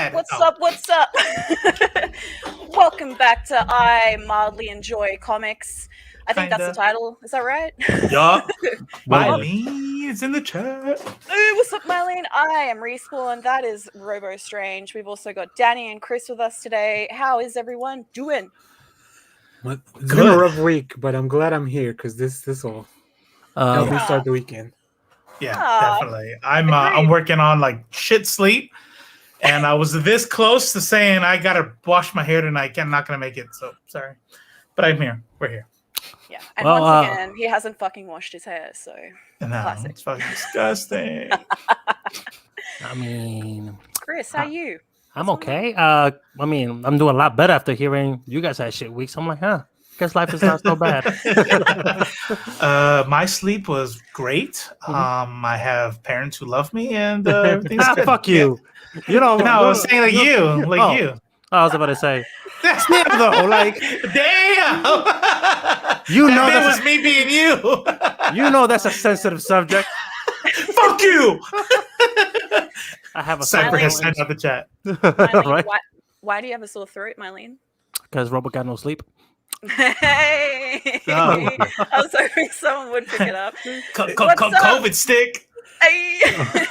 ahead. What's up? Welcome back to I Mildly Enjoy Comics. I think that's the title. Is that right? Yeah. Mylene is in the chat. Hey, what's up, Mylene? I am Respawn. That is Robo Strange. We've also got Danny and Chris with us today. How is everyone doing? It's been a rough week, but I'm glad I'm here because this will help me start the weekend. Yeah, definitely. I'm working on like shit sleep, and I was this close to saying I gotta wash my hair tonight. I'm not gonna make it, so sorry. But I'm here. We're here. Yeah, and once again, he hasn't fucking washed his hair, so classic. It's fucking disgusting. I mean, Chris, how are you? I'm okay. I mean, I'm doing a lot better after hearing you guys had shit weeks. I'm like, guess life is not so bad. My sleep was great. I have parents who love me, and everything's good. Fuck you. Yeah. You know, no, I was saying like you. I was about to say, damn though, like damn. That was me being you. You know that's a sensitive subject. Fuck you. I have a Cipher has sent out the chat. Mylene, right? Why do you have a sore throat, Mylene? Because Robo got no sleep. Hey! I was hoping someone would pick it up. COVID stick. Hey!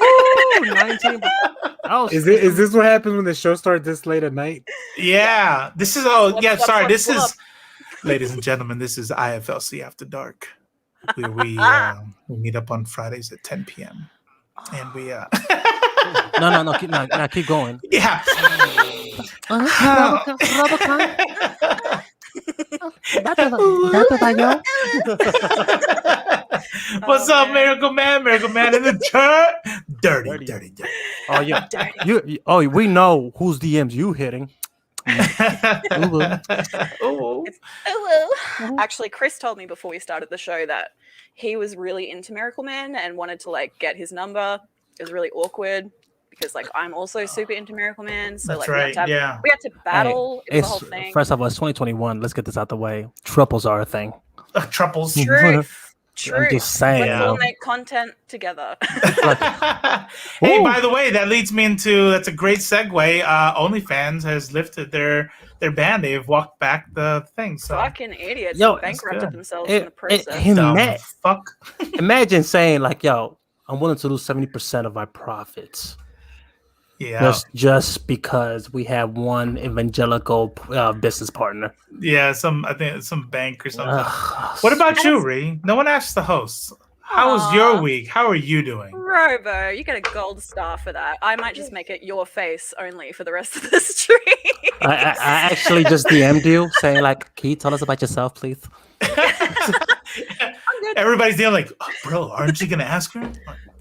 Ooh, 19. Is this what happens when the show starts this late at night? Yeah. This is This is, ladies and gentlemen, this is IFLC After Dark. We meet up on Fridays at 10 p.m. And we No, keep going. Yeah. What's up, Miracle Man? Miracle Man in the chat. Dirty. Oh yeah. Dirty. We know whose DMs you hitting. Ooh. Actually, Chris told me before we started the show that he was really into Miracle Man and wanted to like get his number. It was really awkward because like I'm also super into Miracle Man, so that's like right. we had to battle. Hey, it was the whole thing. First of all, it's 2021. Let's get this out the way. Triples are a thing. Triples. True. I'm just saying. Let's all make content together. Hey, by the way, that leads me into that's a great segue. OnlyFans has lifted their ban. They've walked back the thing. So. Fucking idiots! Yo, bankrupted themselves in the process. Fuck. Imagine saying like, "Yo, I'm willing to lose 70% of my profits." Yeah. Just because we have one evangelical business partner. Yeah, I think some bank or something. What about you, Ree? No one asked the hosts. How was your week? How are you doing? Robo, you get a gold star for that. I might just make it your face only for the rest of the stream. I actually just DM'd you saying like, can you tell us about yourself, please? Everybody's there like, bro, aren't you going to ask her?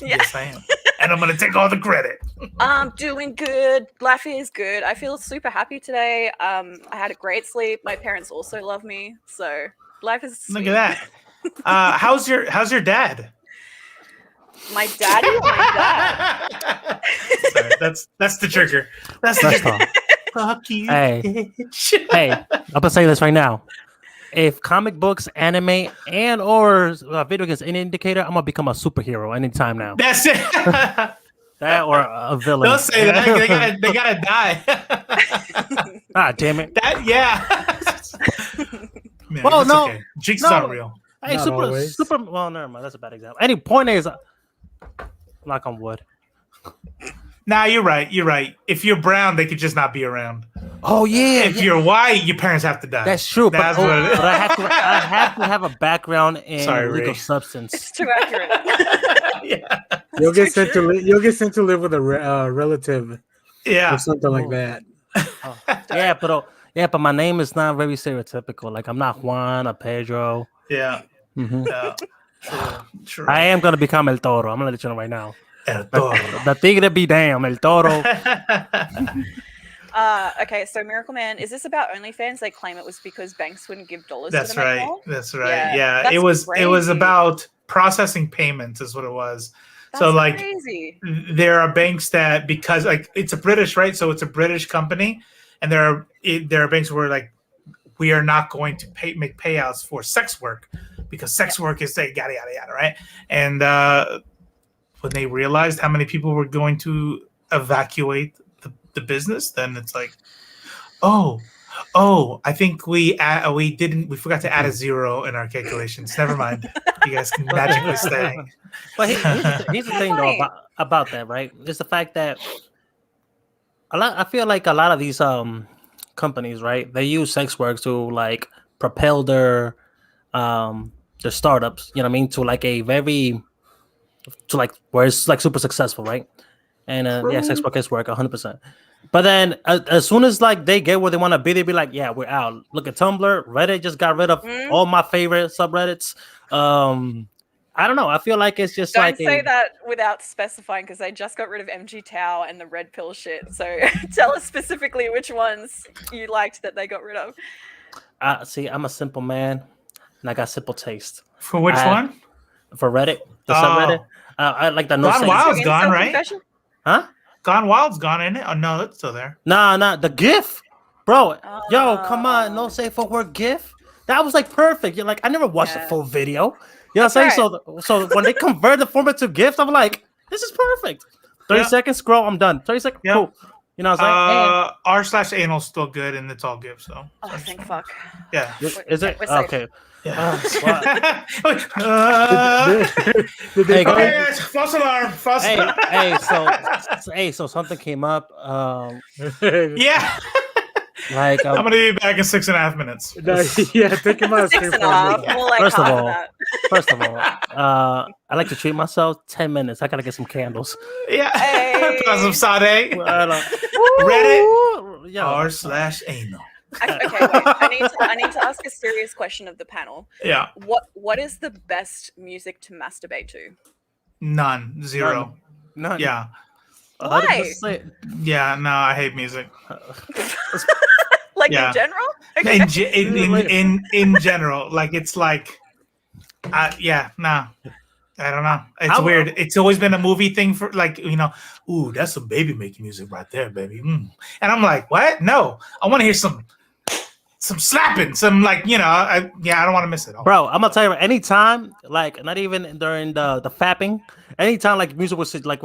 Yes, I am. And I'm going to take all the credit. I'm doing good. Life is good. I feel super happy today. I had a great sleep. My parents also love me. So life is sweet. Look at that. How's your dad? My daddy or my dad? Sorry, that's the trigger. That's the trigger. Fuck you. Hey, I'm going to say this right now. If comic books, anime, and or video games any indicator, I'm gonna become a superhero anytime now. That's it. That or a villain. Don't say that. They gotta die. Damn it. Man, well, no. Okay. Jinx is not real. Hey, super. Well, never mind. That's a bad example. Any point is, knock on wood. Nah, you're right. If you're brown, they could just not be around. Oh yeah. If you're white, your parents have to die. That's true. That's what it is. But I have to have a background in illegal substance. It's too accurate. Yeah. You'll get sent to live with a relative. Yeah. Or something like that. But my name is not very stereotypical. Like I'm not Juan or Pedro. Yeah. Mm-hmm. True. I am gonna become El Toro. I'm gonna let you know right now. El Toro. The tigre be damn, El Toro. Okay, so Miracle Man, is this about OnlyFans? They claim it was because banks wouldn't give dollars That's to them right. anymore? That's right. Yeah. That's it was crazy. about processing payments is what it was. That's so like crazy. There are banks that because like it's a British, right? So it's a British company, and there are banks where like we are not going to make payouts for sex work because sex work is yada yada yada, right? And when they realized how many people were going to evacuate the business, then it's like, oh, I think we forgot to add a 0 in our calculations. Never mind. You guys can magically stay. But here's the thing though about that, right? It's the fact that I feel like a lot of these companies, right? They use sex work to like propel their startups, you know what I mean, to like where it's like super successful, right? And sex work is work 100%. But then as soon as like they get where they want to be, they be like, yeah, we're out. Look at Tumblr, Reddit just got rid of all my favorite subreddits. I don't know. I feel like it's just Don't say that without specifying, because they just got rid of MG Tao and the red pill shit. So tell us specifically which ones you liked that they got rid of. See, I'm a simple man, and I got simple taste. For which one? For Reddit, the subreddit. I like the no. Gone Wild's gone, right? Huh? Gone Wild's gone, isn't it? Oh no, it's still there. Nah, the GIF, bro. Yo, come on, no safe for work GIF. That was like perfect. You're like, I never watched the full video. You know what I'm saying? Right. So when they convert the format to GIF, I'm like, this is perfect. 30 seconds, scroll, I'm done. 30 seconds, cool. You know what I'm saying? r/anal still good, and it's all GIF. So. Oh, thank fuck. Yeah. Is it? Okay. Yeah. False alarm. So something came up. Yeah. Like I'm gonna be back in 6.5 minutes. Take him out. 6.5. More like first of all, I like to treat myself 10 minutes. I gotta get some candles. Yeah. Hey. Some sade. Reddit r/anal. Okay, wait. I need to ask a serious question of the panel. Yeah. What is the best music to masturbate to? None. 0. None. Yeah. Why? Yeah. No, I hate music. Like in general? Okay. In general, like it's like, no. I don't know. It's weird. It's always been a movie thing for like, ooh, that's some baby making music right there, baby. And I'm like, what? No, I want to hear some slapping, some like, I don't want to miss it all. Bro, I'm gonna tell you, anytime, like not even during the fapping, anytime like music was just like,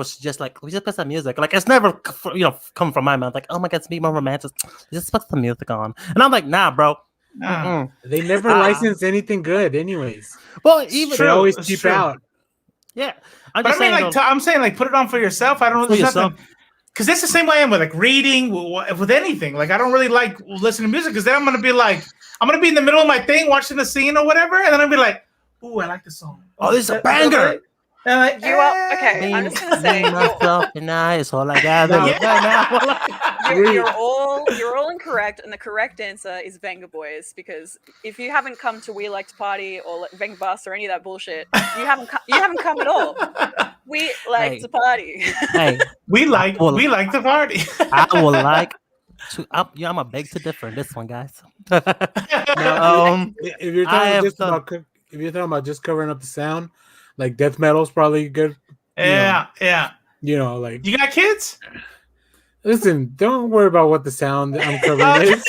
we just put some music. Like it's never, come from my mouth. Like, oh my God, it's me, more romantic. Just put some music on. And I'm like, nah, bro. They never license anything good anyways. Well, even they always cheap out. Yeah. I'm saying put it on for yourself. I don't know. Nothing. Because that's the same way I am with like reading, with anything. Like I don't really like listening to music because then I'm gonna be in the middle of my thing watching the scene or whatever, and then I'll be like, "Ooh, I like the song. Oh, this is a banger." And I'm like, you are okay. I'm just gonna say, you're all incorrect, and the correct answer is Venga Boys. Because if you haven't come to We Like to Party or Venga Bus or any of that bullshit, you haven't come at all. We like to party. Hey, we like to party. I would like to. I'm a beg to differ in this one, guys. Now, if you're talking about just covering up the sound, like death metal is probably good. Yeah. Like you got kids. Listen, don't worry about what the sound I'm covering is.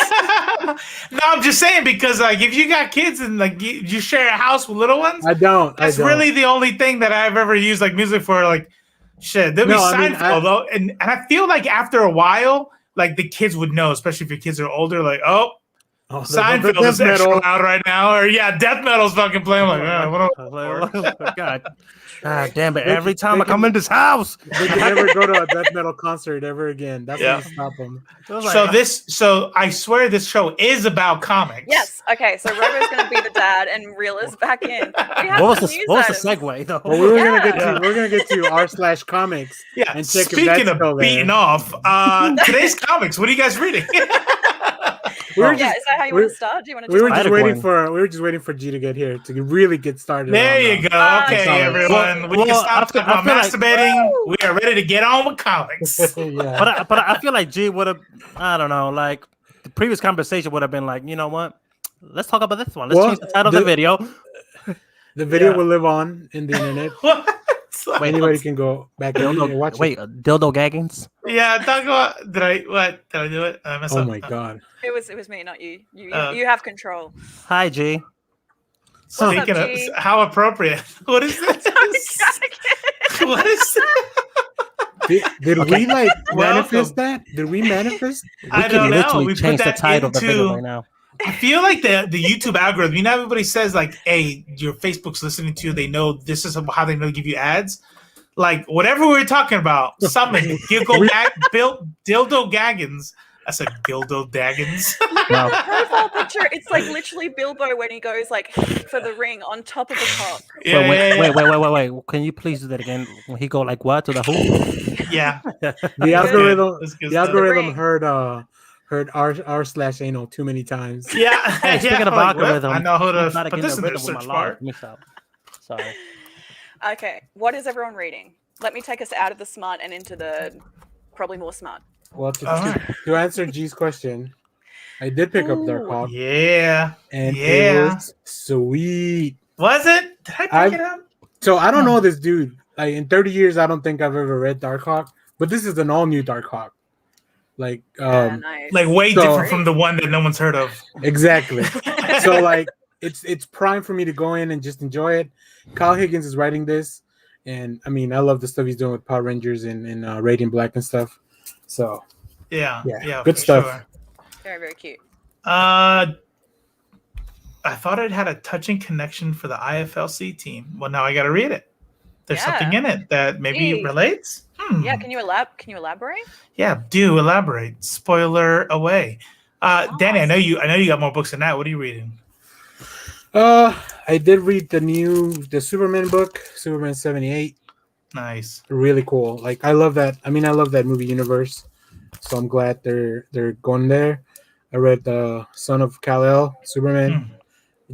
No, I'm just saying because like if you got kids and like you share a house with little ones, I don't. That's really the only thing that I've ever used like music for. Like shit, there'll be Seinfeld though, and I feel like after a while, like the kids would know, especially if your kids are older. Like Seinfeld is extra loud right now, or death metal's fucking playing. Like, God damn it! Every time I come in this house, they can never go to a death metal concert ever again. That's gonna stop them. So I swear this show is about comics. Yes. Okay. So Robo's gonna be the dad, and Real is back in. What was the segue though? Well, we're gonna get to r/comics. Yeah. And check Speaking of beating off, today's comics. What are you guys reading? Is that how you want to start? Do you want to? We were just waiting for G to get here to really get started. There you go. Okay, everyone. We can stop talking about masturbating. We are ready to get on with comics. But I feel like G would have. I don't know. Like the previous conversation would have been like, you know what? Let's talk about this one. Let's change the title of the video. The video will live on in the internet. Anybody can go back and watch it. Wait, dildo gaggings? Yeah, talk about. Did I do it? Oh my God. It was me, not you. You have control. Hi, G. Speaking of, how appropriate. What is this? What is this? Did we like manifest that? Did we manifest? I don't know. We change put that the title of the video into. right now. I feel like the YouTube algorithm. You know, everybody says like, "Hey, your Facebook's listening to you. They know this is how they know to give you ads." Like whatever we were talking about, summon dildo gaggins. I said dildo daggins. Look at the profile picture. It's like literally Bilbo when he goes like for the ring on top of the cock. Yeah, wait. Can you please do that again? When he go like what to the who? Yeah. The algorithm heard r/anal too many times. Yeah. Hey, speaking of algorithm, I know who to put this in the search bar. Sorry. Okay, what is everyone reading? Let me take us out of the smart and into the probably more smart. Well, to answer G's question, I did pick up Dark Hawk. Yeah. And it was sweet. Was it? Did I pick it up? So I don't know this dude. Like in 30 years, I don't think I've ever read Dark Hawk, but this is an all new Dark Hawk. Like, nice. Like way different from the one that no one's heard of. Exactly. So like it's prime for me to go in and just enjoy it. Kyle Higgins is writing this, and I mean I love the stuff he's doing with Power Rangers and Radiant Black and stuff. So yeah, good stuff. Sure. Very, very cute. I thought it had a touching connection for the IFLC team. Well, now I got to read it. There's something in it that maybe relates. Yeah, can you elaborate? Yeah, do elaborate. Spoiler away. Danny, I know you got more books than that. What are you reading? I did read the Superman book, Superman 78. Nice. Really cool. Like I love that. I mean, I love that movie universe. So I'm glad they're going there. I read the Son of Kal-El, Superman.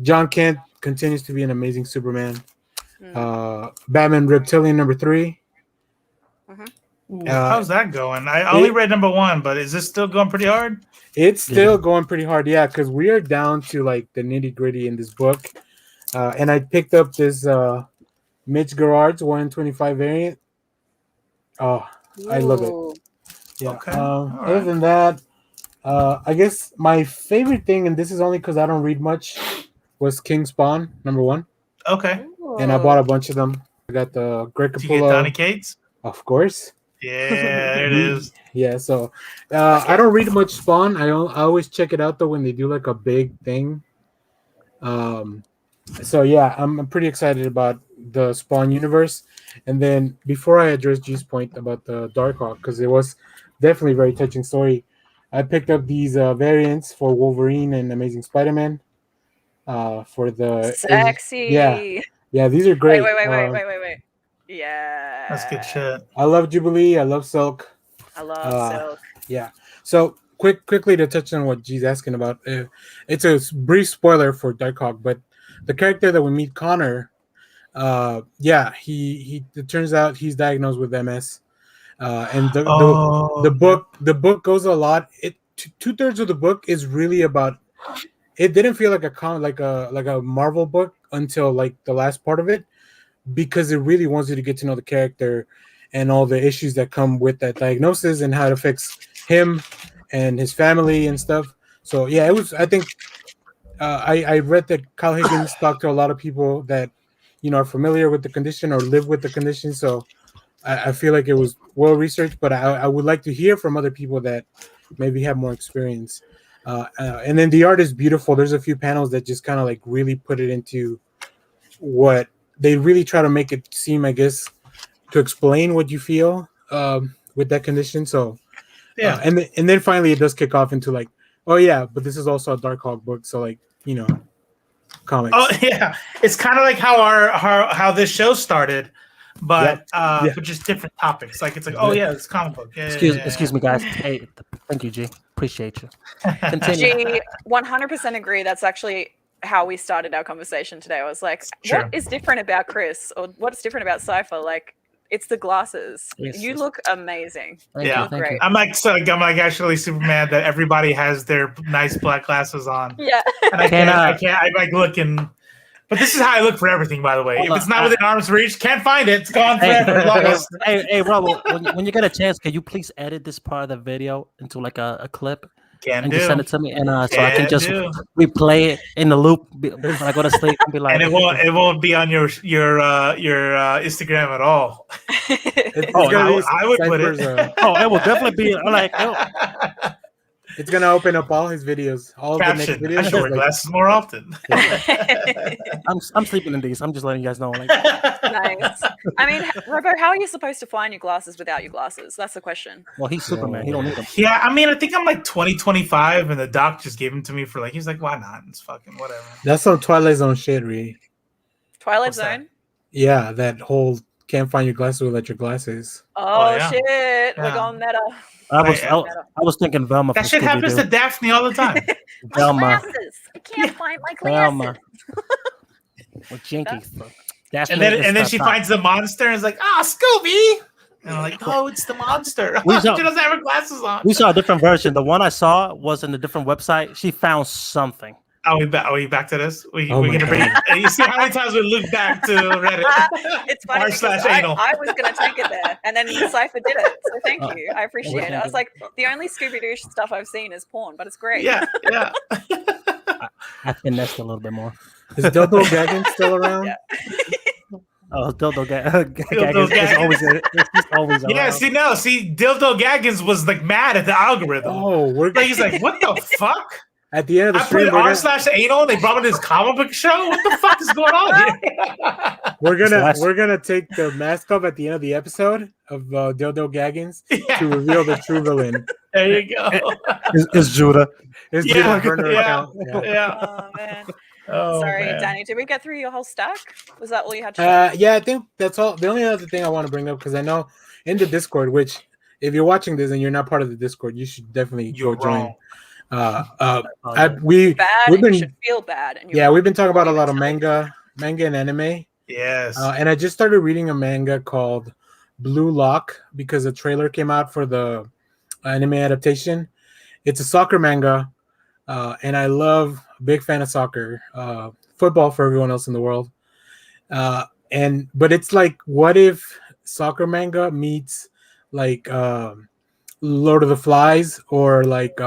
John Kent continues to be an amazing Superman. Batman Reptilian #3. How's that going? I only read #1, but is this still going pretty hard? It's still going pretty hard, yeah, because we are down to like the nitty-gritty in this book. And I picked up this Mitch Gerard's 1 in 25 variant. Oh, I love it. Yeah. Okay. Other than that, I guess my favorite thing, and this is only because I don't read much, was King Spawn #1. Okay. And I bought a bunch of them. I got the Greg Capullo. Did you get Donny Cates? Of course. Yeah, there it is. Yeah, so I don't read much Spawn. I always check it out though when they do like a big thing. So yeah, I'm pretty excited about the Spawn universe. And then before I address G's point about the Darkhawk, because it was definitely a very touching story, I picked up these variants for Wolverine and Amazing Spider-Man. For the sexy. Yeah, these are great. Wait. Yeah. That's good shit. I love Jubilee. I love Silk. I love Silk. Yeah. So quickly to touch on what G's asking about. It's a brief spoiler for Darkhawk, but the character that we meet, Connor, he it turns out he's diagnosed with MS. And the book goes a lot. 2/3 of the book is really about. It didn't feel like a Marvel book until like the last part of it, because it really wants you to get to know the character and all the issues that come with that diagnosis and how it affects him and his family and stuff. So yeah, it was. I think I read that Kyle Higgins talked to a lot of people that are familiar with the condition or live with the condition. So I feel like it was well researched, but I would like to hear from other people that maybe have more experience. And then the art is beautiful. There's a few panels that just kind of like really put it into what they really try to make it seem, I guess, to explain what you feel with that condition. So yeah, and then finally it does kick off into like, oh yeah, but this is also a Darkhawk book, so like comics. Oh yeah, it's kind of like how this show started, but just different topics. Like it's like, oh yeah, it's comic book. Yeah, excuse me, guys. Hey, thank you, G. Appreciate you. Continue. G, 100% agree. That's actually how we started our conversation today. I was like, what is different about Chris, or what's different about Cipher? Like, it's the glasses. You look amazing. Thank you. Great. I'm like actually Superman that everybody has their nice black glasses on. Yeah. And I can't. I like looking. But this is how I look for everything, by the way. If it's not within arm's reach, can't find it. It's gone forever. Hey, Robo, when you get a chance, can you please edit this part of the video into like a clip? and just send it to me, and so I can just do. replay it in the loop when I go to sleep and be like, and it won't be on your Instagram at all. I would put it. It will definitely be like. It's gonna open up all his videos. All Caption, of the next videos. I should wear glasses more often. I'm sleeping in these. I'm just letting you guys know. Like, nice. I mean, Robo, how are you supposed to find your glasses without your glasses? That's the question. Well, he's Superman. He don't need them. Yeah, I mean, I think I'm like 2025, and the doc just gave them to me for like, he's like, why not? It's fucking whatever. That's some Twilight Zone shit, Ree. Twilight What's Zone? that? Yeah, that whole can't find your glasses without your glasses. Oh, yeah. shit. Yeah. We're going meta. I was thinking Velma. That shit happens to Daphne all the time. Velma. Glasses. I can't find my glasses. Velma. With Jinky. And then she finds the monster and is like, Scooby. And I'm like, no, it's the monster. She doesn't have her glasses on. We saw a different version. The one I saw was in a different website. She found something. Are we back to this? We're gonna bring. You see how many times we look back to Reddit? It's funny because I was gonna take it there, and then Cipher did it. So thank you, I appreciate it. I was like, the only Scooby Doo stuff I've seen is porn, but it's great. Yeah. I finessed a little bit more. Is Dildo Gaggins still around? Yeah. Oh, Dildo Gaggins is always around. Yeah, see, Dildo Gaggins was like mad at the algorithm. Oh, he's like, what the fuck? At the end of the stream, r/anal. They brought in this comic book show. What the fuck is going on here? we're gonna take the mask off at the end of the episode of Dildo Gaggins to reveal the true villain. There you go. It's Judah. It's Judah burner account. Yeah. Oh man. Oh, sorry, man. Danny. Did we get through your whole stack? Was that all you had to say? Yeah, I think that's all. The only other thing I want to bring up, because I know in the Discord, which if you're watching this and you're not part of the Discord, you should definitely go join. We've been, you should feel bad. And we've been talking about a lot of manga and anime. Yes. And I just started reading a manga called Blue Lock because a trailer came out for the anime adaptation. It's a soccer manga, and I love, big fan of soccer, football for everyone else in the world. But it's like, what if soccer manga meets like Lord of the Flies or like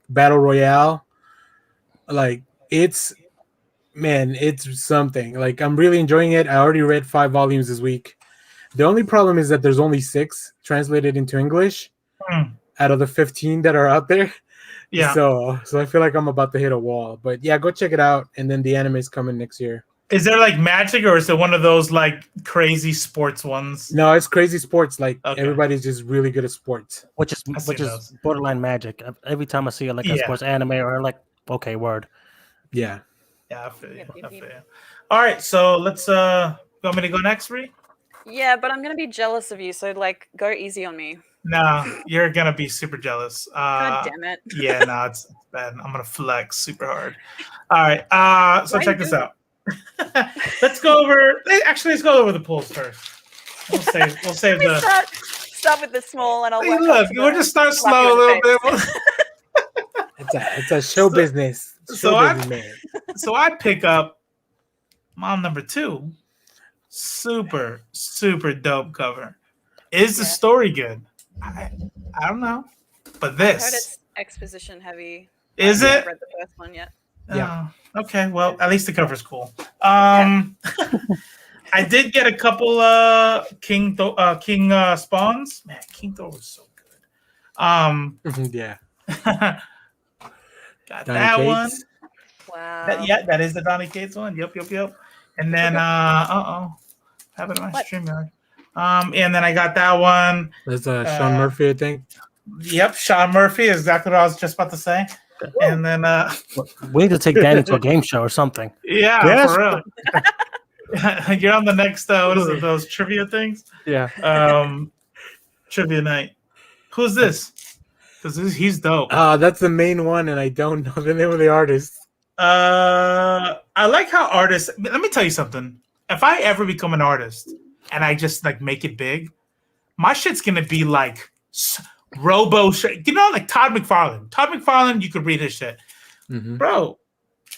Battle Royale? Like it's something. Like I'm really enjoying it. I already read 5 volumes this week. The only problem is that there's only 6 translated into English out of the 15 that are out there. Yeah. So I feel like I'm about to hit a wall. But yeah, go check it out. And then the anime is coming next year. Is there like magic, or is it one of those like crazy sports ones? No, it's crazy sports. Like everybody's just really good at sports, which is borderline magic. Every time I see it, like a sports anime or like word. Yeah. Yeah, I feel you. All right, so let's. You want me to go next, Ree? Yeah, but I'm gonna be jealous of you. So like, go easy on me. No, you're gonna be super jealous. God damn it. Yeah, no, it's bad. I'm gonna flex super hard. All right, so check this out. Let's go over the polls first. We'll save the. Start with the small, and I'll look. We'll just start slow a little bit. It's a show business. So I pick up Mom number 2. Super dope cover. Is the story good? I don't know, but this. I heard it's exposition heavy. Is I it? haven't read the first one yet. Yeah. Okay. Well, at least the cover's cool. I did get a couple King spawns. Man, King Thor was so good. Yeah. Got Donny that Cates. one. Wow. That is the Donny Cates one. Yep. And then have it on my StreamYard. And then I got that one. That's Sean Murphy, I think. Yep, Sean Murphy is exactly what I was just about to say. And then we need to take Danny to a game show or something. Yeah, for real. You're on the next what is it, those trivia things? Yeah. Trivia night. Who's this? Because he's dope. That's the main one, and I don't know the name of the artist. I like how artists. Let me tell you something. If I ever become an artist and I just like make it big, my shit's gonna be like Robo. Like Todd McFarlane. Todd McFarlane, you could read his shit, bro.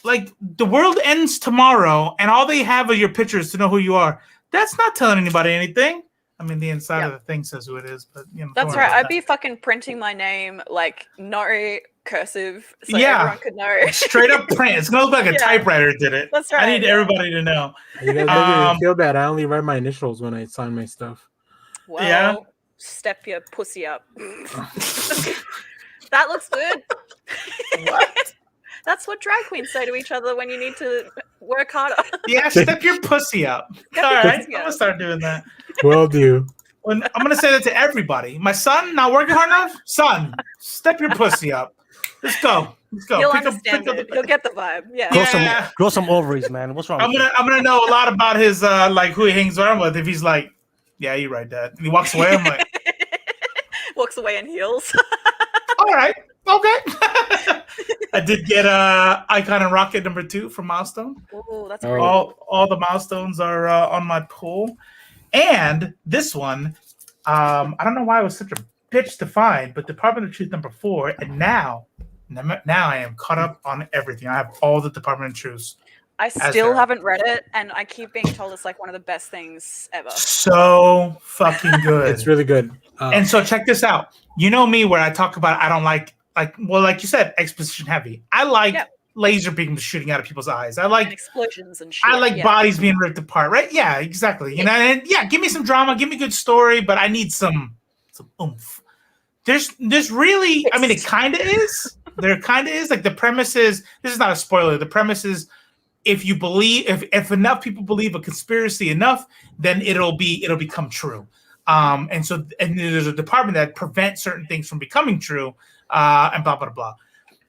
Like the world ends tomorrow, and all they have are your pictures to know who you are. That's not telling anybody anything. I mean, the inside of the thing says who it is, but That's right. I'd be fucking printing my name like no cursive so Yeah. everyone could know. Straight up print. It's gonna look like a Yeah. typewriter did it. That's right. I need everybody to know. You guys make me feel bad. I only write my initials when I sign my stuff. Well, Yeah. step your pussy up. That looks good. What? That's what drag queens say to each other when you need to work harder. Yeah, step your pussy up. Step All your right, pussy I'm up. gonna start doing that. Will do. I'm gonna say that to everybody. My son, not working hard enough. Son, step your pussy up. Let's go. Let's go. He'll Pick understand up it. He'll get the vibe. Yeah. Grow some ovaries, man. What's wrong? I'm with you? gonna know a lot about his like who he hangs around with. If he's like, yeah, you're right, Dad. And he walks away. I'm like, Walks away in heels. all right, okay. I did get Icon and Rocket number 2 from Milestone. Oh, that's Oh. great. All the milestones are on my pull, and this one, I don't know why it was such a bitch to find, but Department of Truth number 4, and now I am caught up on everything. I have all the Department of Truths. I still haven't read it, and I keep being told it's like one of the best things ever. So fucking good. It's really good. And so check this out. You know me, where I talk about I don't like you said, exposition heavy. I like laser beams shooting out of people's eyes. I like And explosions and shit. I like bodies being ripped apart, right? Yeah, exactly. You know, and give me some drama, give me a good story, but I need some oomph. There's really, I mean, it kind of is. There kind of is. Like the premise is, this is not a spoiler. The premise is, if you believe, if enough people believe a conspiracy enough, then it'll become true. And there's a department that prevents certain things from becoming true, and blah blah blah.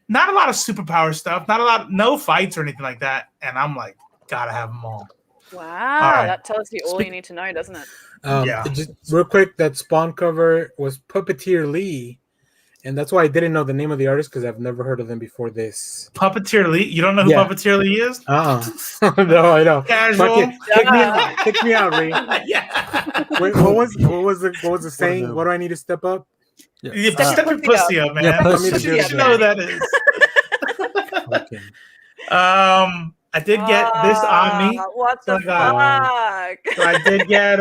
Not a lot of superpower stuff. No fights or anything like that. And I'm like, gotta have them all. Wow, right. that tells you all you need to know, doesn't it? Just real quick, that Spawn cover was Puppeteer Lee, and that's why I didn't know the name of the artist, because I've never heard of them before this. Puppeteer Lee? You don't know who Puppeteer Lee is? No, I know. Casual. Pick me out, Lee. Yeah. Wait, what was the saying? What do I need to step up? Yeah, step your pussy up, man. Yeah, pussy. You should know who that is. Okay. I did get this Omni. What the fuck? So I did get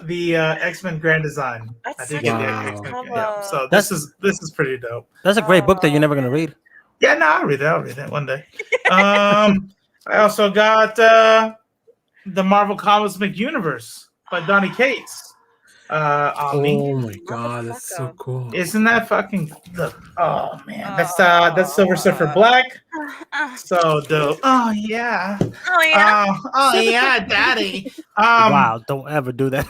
the X-Men Grand Design. That's I did such get a the nice X-Men. cover. Yeah. So this is pretty dope. That's a great book that you're never gonna read. Yeah, no, I'll read it one day. I also got the Marvel Cosmic Universe by Donny Cates. Omni. Oh my god, that's so cool. Isn't that fucking look? Oh man, that's Silver Surfer Black. So dope. Oh yeah. Oh yeah. Oh yeah, Daddy. Wow, don't ever do that.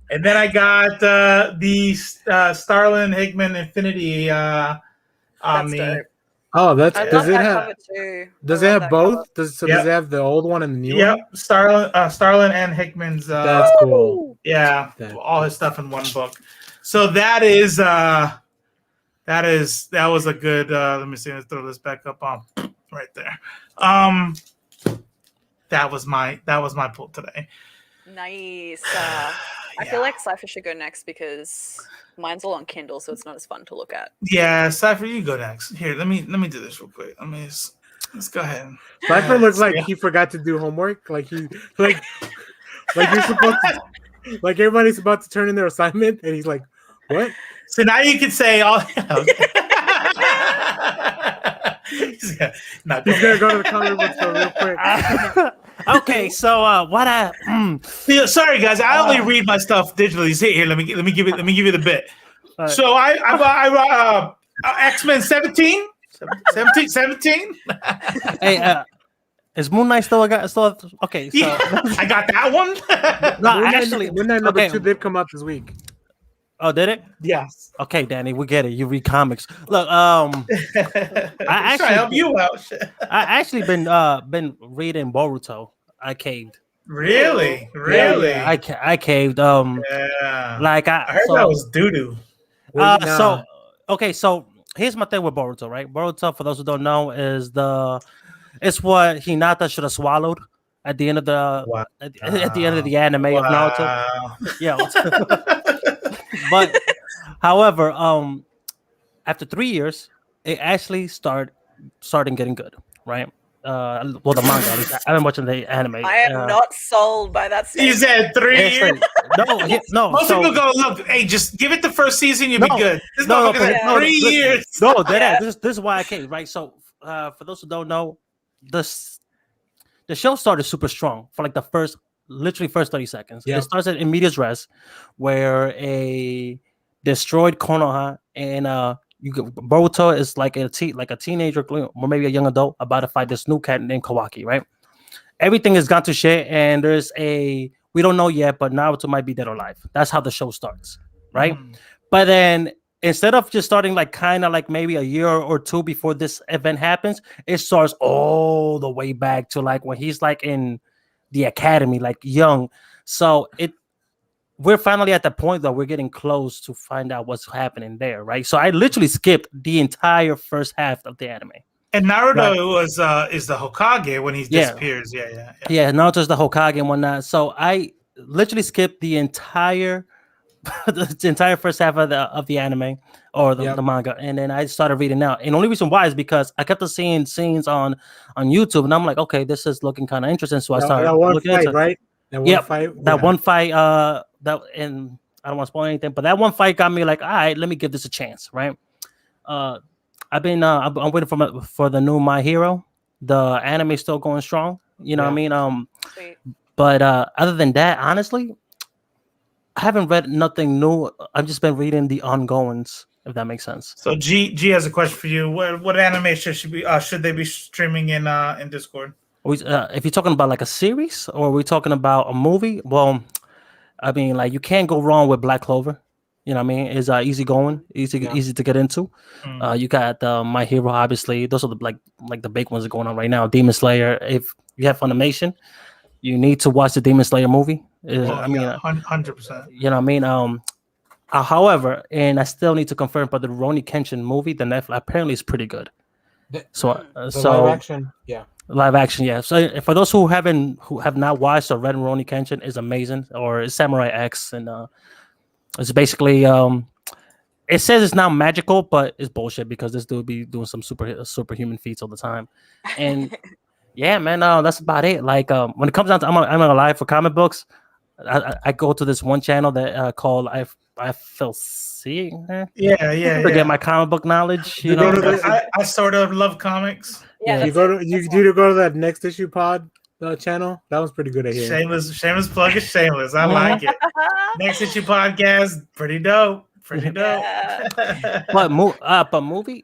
And then I got the Starlin Hickman Infinity Omni. dope. Oh, that's I does love it that have? cover too. Does I it love have that both? cover. Does it Yep. have the old one and the new Yep, one? Starlin and Hickman's. That's cool. Yeah, That- all his stuff in one book. So that was a good. Let me see. Let's throw this back up on right there. That was my pull today. Nice. I feel like Cipher should go next because mine's all on Kindle, so it's not as fun to look at. Yeah, Cipher, you go next. Here, let me do this real quick. Let's go ahead. Cipher looks like he forgot to do homework. Like you're supposed to. Like everybody's about to turn in their assignment, and he's like, "What?" So now you can say all. He's gonna go to the comic book store real quick. Okay, so what Yeah, sorry guys, I only read my stuff digitally. See here, let me give you the bit. Right. So I X-Men 17. Hey, is Moon Knight still okay? So Yeah, I got that one. no, actually, Moon Knight number 2 did come out this week. Oh, did it? Yes. Okay, Danny, we get it. You read comics. Look, I actually help you out. I actually been reading Boruto. I caved. Really? Yeah, I caved. Yeah. Like I heard that was doo-doo. So here's my thing with Boruto, right? Boruto, for those who don't know, it's what Hinata should have swallowed at the end of the at the end of the anime of Naruto. Yeah. But however, after 3 years, it actually started getting good, right? Well, the manga. At least. I've been watching the anime. I am not sold by that You statement. said 3 years. no. Most people go, look, hey, just give it the first season, you'll be good. This motherfucker had 3 years. No, this is why I came, right? So, for those who don't know, the show started super strong for like the first 30 seconds. It starts in medias res, where a destroyed Konoha and Boruto is like a teenager or maybe a young adult about to fight this new cat named Kawaki, right? Everything has gone to shit, and there's we don't know yet, but Naruto might be dead or alive. That's how the show starts, right? But then instead of just starting like kind of like maybe a year or two before this event happens, it starts all the way back to like when he's like in the academy, like young. So we're finally at the point that we're getting close to find out what's happening there, right? So I literally skipped the entire first half of the anime. And Naruto is the Hokage when he disappears. Yeah, Naruto's the Hokage and whatnot. So I literally skipped the entire first half of the anime or the manga, and then I started reading now. And the only reason why is because I kept seeing scenes on YouTube, and I'm like, okay, this is looking kind of interesting. So I started looking into right? That one fight. And I don't want to spoil anything, but that one fight got me like, all right, let me give this a chance, right? I'm waiting for the new My Hero. The anime is still going strong. You know what I mean? But other than that, honestly, I haven't read nothing new. I've just been reading the ongoings, if that makes sense. So G has a question for you. What anime should they be streaming in Discord? If you're talking about like a series, or are we talking about a movie? Well, I mean, like you can't go wrong with Black Clover. You know what I mean? It's easy going, easy to get into. You got My Hero, obviously. Those are the like the big ones that are going on right now. Demon Slayer. If you have Funimation, you need to watch the Demon Slayer movie. 100%. You know what I mean? However, and I still need to confirm, but the Rurouni Kenshin movie, the Netflix, apparently is pretty good. Live action, live action, yeah. So for those who have not watched or read Rurouni Kenshin, is amazing, or Samurai X, and it's basically it says it's now magical, but it's bullshit because this dude be doing some superhuman feats all the time. And yeah, man, that's about it. Like when it comes down to I'm gonna lie, for comic books, I go to this one channel that called I feel seeing. Yeah. To get my comic book knowledge. You know, I sort of love comics. Yeah, you go to that Next Issue Pod channel. That was pretty good at here. Shameless plug is shameless. I like it. Next Issue Podcast, pretty dope. But movie.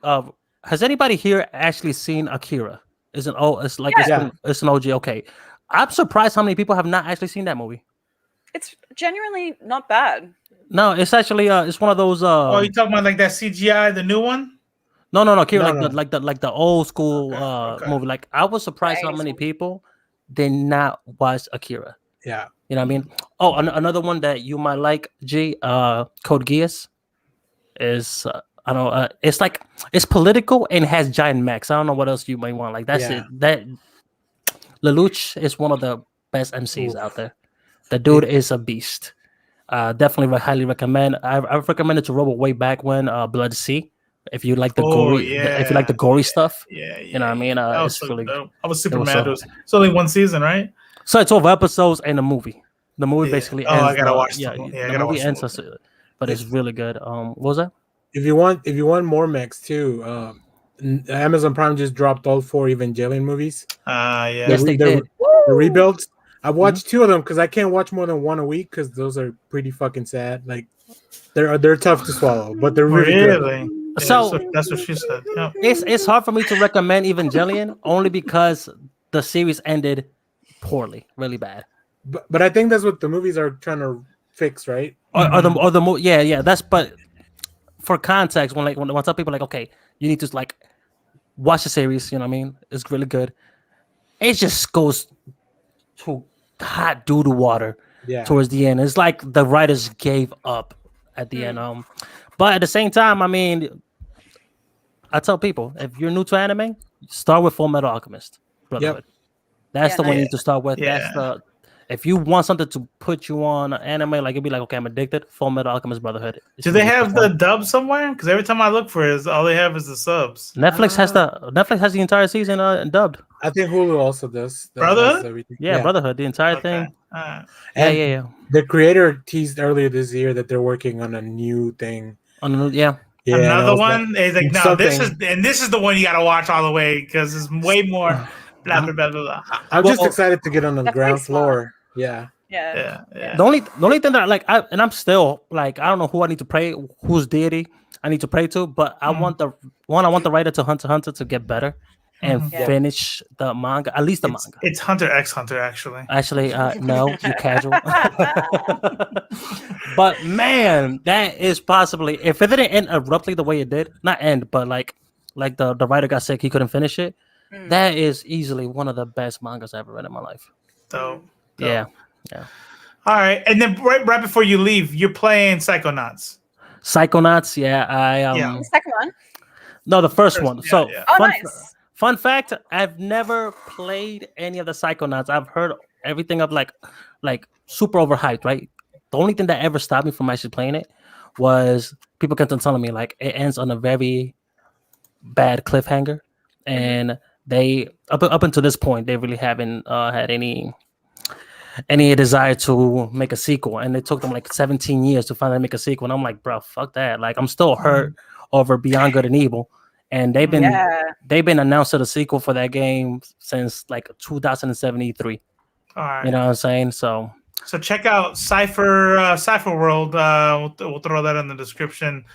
Has anybody here actually seen Akira? It's an OG. Okay, I'm surprised how many people have not actually seen that movie. It's genuinely not bad. No, it's actually it's one of those. Oh, you talking about like that CGI, the new one? No, Akira, like the old school movie. Like I was surprised how many people did not watch Akira. Yeah, you know what I mean. Oh, another one that you might like, G. Code Geass is I don't know. It's political and has giant mechs. I don't know what else you might want. Like that's it. That Lelouch is one of the best MCs out there. The dude is a beast. Definitely highly recommend. I've recommended to Robo way back when Blood Sea. If you like the if you like the gory stuff, you know what I mean. It's really dope. I was super mad. It's only one season, right? So it's 12 episodes and a movie. The movie basically ends. I gotta watch. The movie ends, but it's really good. What was that? If you want more mechs too, Amazon Prime just dropped all 4 Evangelion movies. Yes, they did. The rebuilds. I watched 2 of them because I can't watch more than 1 a week because those are pretty fucking sad. Like they're tough to swallow, but they're really good. So that's what she said. Yeah. It's hard for me to recommend Evangelion only because the series ended poorly, really bad. But I think that's what the movies are trying to fix, right? That's but for context, when I tell people like, okay, you need to like watch the series, you know what I mean? It's really good. It just goes to hot doo-doo water towards the end. It's like the writers gave up at the end. But at the same time, I mean, I tell people, if you're new to anime, start with Full Metal Alchemist Brotherhood. That's the one you need to start with. That's if you want something to put you on anime, like it'd be like, okay, I'm addicted. Full Metal Alchemist Brotherhood. Do they have the dub somewhere? Because every time I look for it, all they have is the subs. Netflix has the entire season dubbed. I think Hulu also does. Brotherhood? Brotherhood, the entire thing. And yeah. the creator teased earlier this year that they're working on a new thing. Yeah. Yeah, Another one is like, no, this something. is the one you got to watch all the way because it's way more blah blah blah blah. blah. I'm just excited to get on the That's ground pretty smart. floor. Yeah. Yeah. The only thing that I'm still like, I don't know who I need to pray, whose deity I need to pray to, but I want the writer to Hunter x Hunter to get better and finish the manga, at least the manga. It's Hunter x Hunter, actually. Actually, no, you casual. But man, that is possibly, if it didn't end abruptly the way it did, not end, but like the writer got sick, he couldn't finish it. That is easily one of the best mangas I've ever read in my life. So yeah. All right, and then right before you leave, you're playing Psychonauts. Psychonauts, yeah. The second one. No, the first one. Yeah, So yeah. Nice. Fun fact, I've never played any of the Psychonauts. I've heard everything of like super overhyped, right? The only thing that ever stopped me from actually playing it was people kept on telling me like it ends on a very bad cliffhanger, and they up until this point they really haven't had any desire to make a sequel, and it took them like 17 years to finally make a sequel. And I'm like, bro, fuck that. Like, I'm still hurt over Beyond Good and Evil, and they've been announcing a sequel for that game since like 2073. All right, you know what I'm saying? So check out Cipher World. We'll throw that in the description.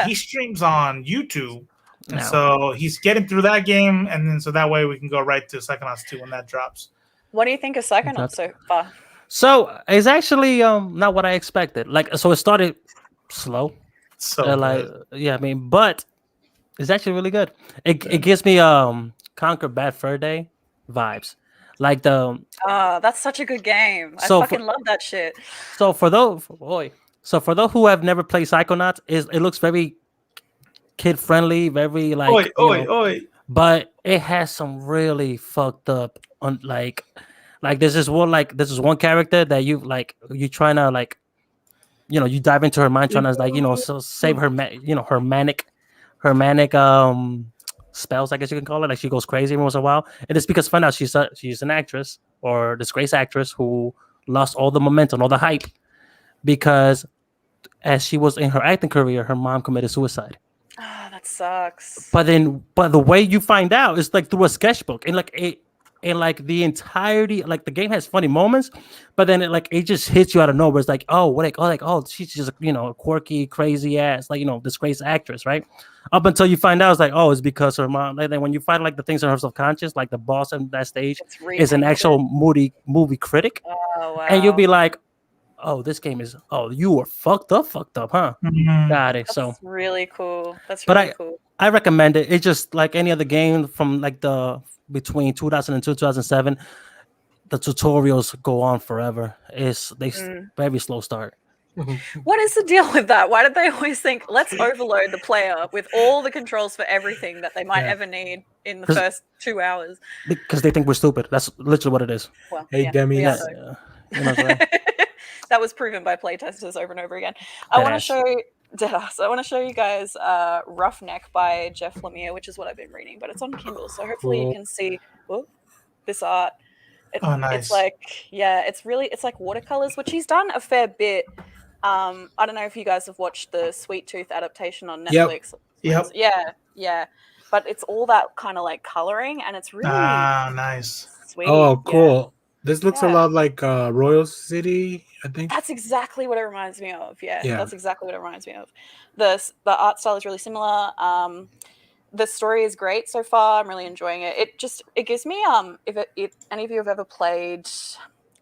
He streams on YouTube, and so he's getting through that game, and then so that way we can go right to Psychonauts 2 when that drops. What do you think of Psychonauts so far? So it's actually not what I expected. Like, so it started slow. So I mean, but it's actually really good. It gives me Conquer Bad Fur Day vibes. Like that's such a good game. I fucking love that shit. So for those who have never played Psychonauts, it looks very kid friendly, very like but it has some really fucked up like there's this one character that you trying to you dive into her mind trying to so save her her manic spells, I guess you can call it. Like, she goes crazy once in a while, and it's because find out she's an actress or disgraced actress who lost all the momentum, all the hype, because as she was in her acting career, her mom committed suicide. Oh, that sucks. But the way you find out is like through a sketchbook, and the entirety, like, the game has funny moments, but then it just hits you out of nowhere. It's like, she's just a quirky, crazy ass, disgraced actress, right? Up until you find out, it's like, it's because her mom. Like, then when you find the things in her subconscious, like the boss on that stage is an actual movie critic, and you'll be like, this game is. You were fucked up, huh? Got it. That's really cool. That's really cool. I recommend it. It's just like any other game from between 2002 2007. The tutorials go on forever. Very slow start. What is the deal with that? Why did they always think, let's overload the player with all the controls for everything that they might ever need in the first 2 hours? Because they think we're stupid. That's literally what it is. Well, hey, dummy. That was proven by playtesters over and over again. I want to show you guys Roughneck by Jeff Lemire, which is what I've been reading, but it's on Kindle, so hopefully you can see this art. Nice. It's like watercolors, which he's done a fair bit. I don't know if you guys have watched the Sweet Tooth adaptation on Netflix. Yep. Yeah. But it's all that kind of like coloring, and it's really nice. Sweet. Oh, cool. Yeah. This looks a lot like Royal City, I think. That's exactly what it reminds me of. Yeah, that's exactly what it reminds me of. The art style is really similar. The story is great so far. I'm really enjoying it. It gives me if any of you have ever played,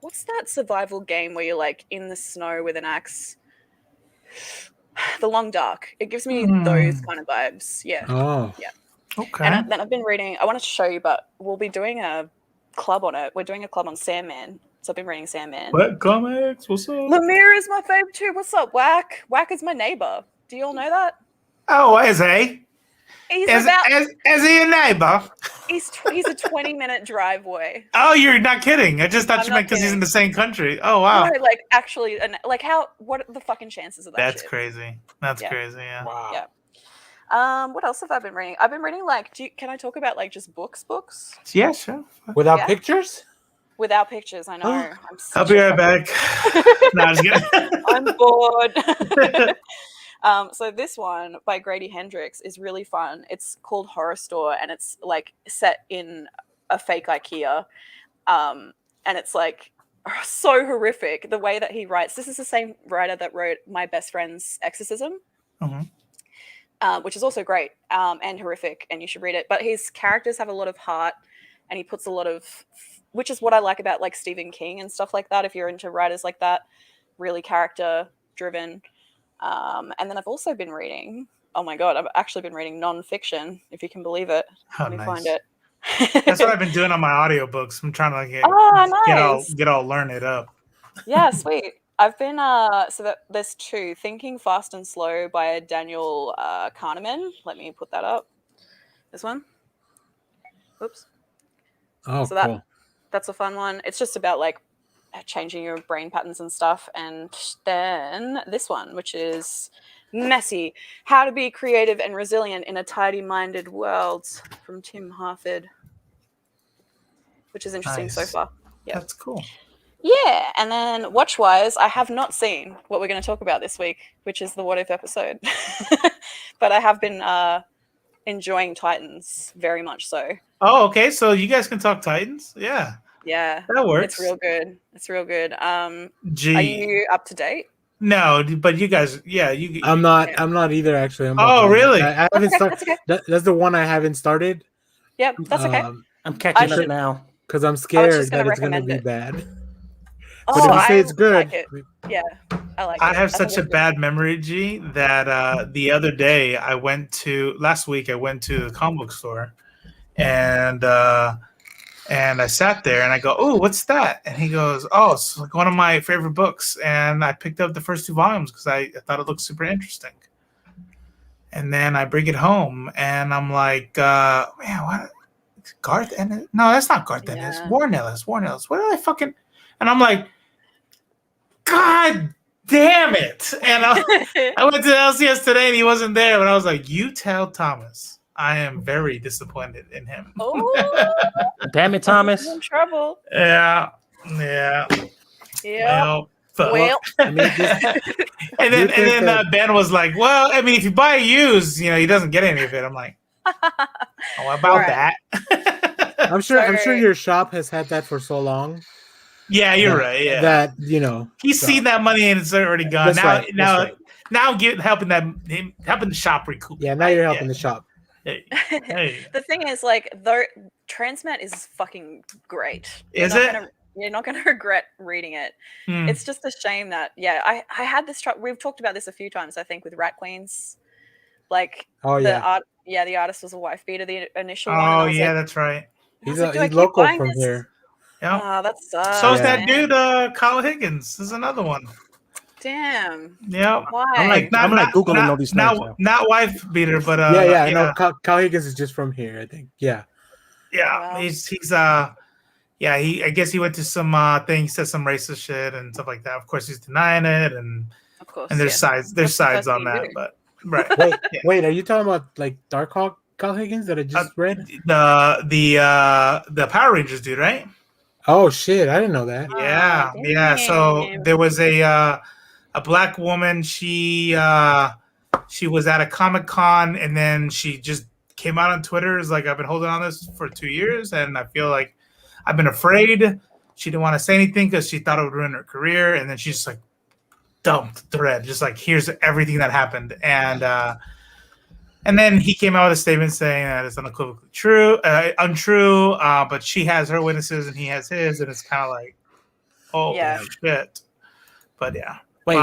what's that survival game where you're like in the snow with an axe? The Long Dark. It gives me those kind of vibes. Yeah. Oh. Yeah. Okay. And then I've been reading. I wanted to show you, but we'll be doing a club on it. We're doing a club on Sandman. So I've been reading Sandman. What comics? What's up? Lemire is my favorite too. What's up, Whack? Whack is my neighbor. Do you all know that? Oh, is he? Is he a neighbor? He's a 20-minute drive away. Oh, you're not kidding. I just thought you meant because he's in the same country. Oh, wow. No, actually, what are the fucking chances of that? That's shit? Crazy. That's crazy, yeah. Wow. Yeah. What else have I been reading? I've been reading can I talk about just books? Yeah, sure. Without pictures? Without pictures, I know. I'm I'll be right back. No, I'm just kidding. I'm bored. So this one by Grady Hendrix is really fun. It's called Horror Store, and it's like set in a fake IKEA. And it's like so horrific the way that he writes. This is the same writer that wrote My Best Friend's Exorcism, which is also great and horrific, and you should read it. But his characters have a lot of heart, and he puts a lot of, which is what I like about like Stephen King and stuff like that. If you're into writers like that, really character driven. And then I've also been reading, oh my God, I've actually been reading nonfiction, if you can believe it. Let me find it. That's what I've been doing on my audiobooks. I'm trying to get all learned up. Yeah, sweet. I've been, there's two, Thinking Fast and Slow by Daniel Kahneman. Let me put that up. This one. Oops. Oh, so cool. That's a fun one. It's just about like changing your brain patterns and stuff. And then this one, which is Messy, How to Be Creative and Resilient in a Tidy-Minded World from Tim Harford, which is interesting so far. Yeah, that's cool. Yeah, and then watch-wise, I have not seen what we're going to talk about this week, which is the What If episode. But I have been enjoying Titans very much so. Oh, okay. So you guys can talk Titans? Yeah. Yeah, that works. It's real good. It's real good. Are Gee. you up to date? No, but you guys, yeah, you. I'm not either. Actually. Really? I haven't started. That's the one I haven't started. Yep, that's okay. I'm catching up now because I'm scared that it's gonna be bad. But if you say it's good, like it. Yeah, I like it. I have such a bad memory, G, that the other day last week I went to the comic book store, and I sat there and I go, "Oh, what's that?" And he goes, "Oh, it's like one of my favorite books." And I picked up the first 2 volumes because I thought it looked super interesting. And then I bring it home and I'm like, "Man, what? Garth Ennis? No, that's not Garth Ennis. Warnellis. What did I fucking?" And I'm like, "God damn it!" And I went to LCS today and he wasn't there, but I was like, "You tell Thomas I am very disappointed in him." Oh, damn it, Thomas! I'm in trouble. Yeah. Well, I mean, and then Ben was like, "Well, I mean, if you buy used, he doesn't get any of it." I'm like, "Oh, about that." I'm sure your shop has had that for so long. Yeah, you're right. Yeah, that he's seen that money and it's already gone. Now helping the shop recoup. Yeah, now you're helping the shop. Hey. The thing is, like, though Transmet is fucking great. You're not gonna regret reading it. It's just a shame that I had this we've talked about this a few times, I think, with Rat Queens. Like the artist was a wife beater, the initial one. Oh yeah, that's right. He's local from here. Yeah. Oh, that sucks. So is that dude, Kyle Higgins. This is another one. Damn. Yeah. Why? I'm like Googling all these names. Not wife beater, but no, Kyle Higgins is just from here, I think. Yeah. Yeah. Wow. He's I guess he went to some thing, he said some racist shit and stuff like that. Of course he's denying it, and of course, and there's sides on that, but right. Wait, are you talking about like Darkhawk Kyle Higgins that I just read? The Power Rangers dude, right? Oh shit, I didn't know that. Yeah. So there was a black woman. She was at a Comic-Con and then she just came out on Twitter. It's like, I've been holding on this for 2 years and I feel like I've been afraid. She didn't want to say anything because she thought it would ruin her career. And then she just like dumped the thread, just like, here's everything that happened. And then he came out with a statement saying that it's unequivocally untrue, but she has her witnesses and he has his, and it's kind of like, oh shit. But yeah. Wait,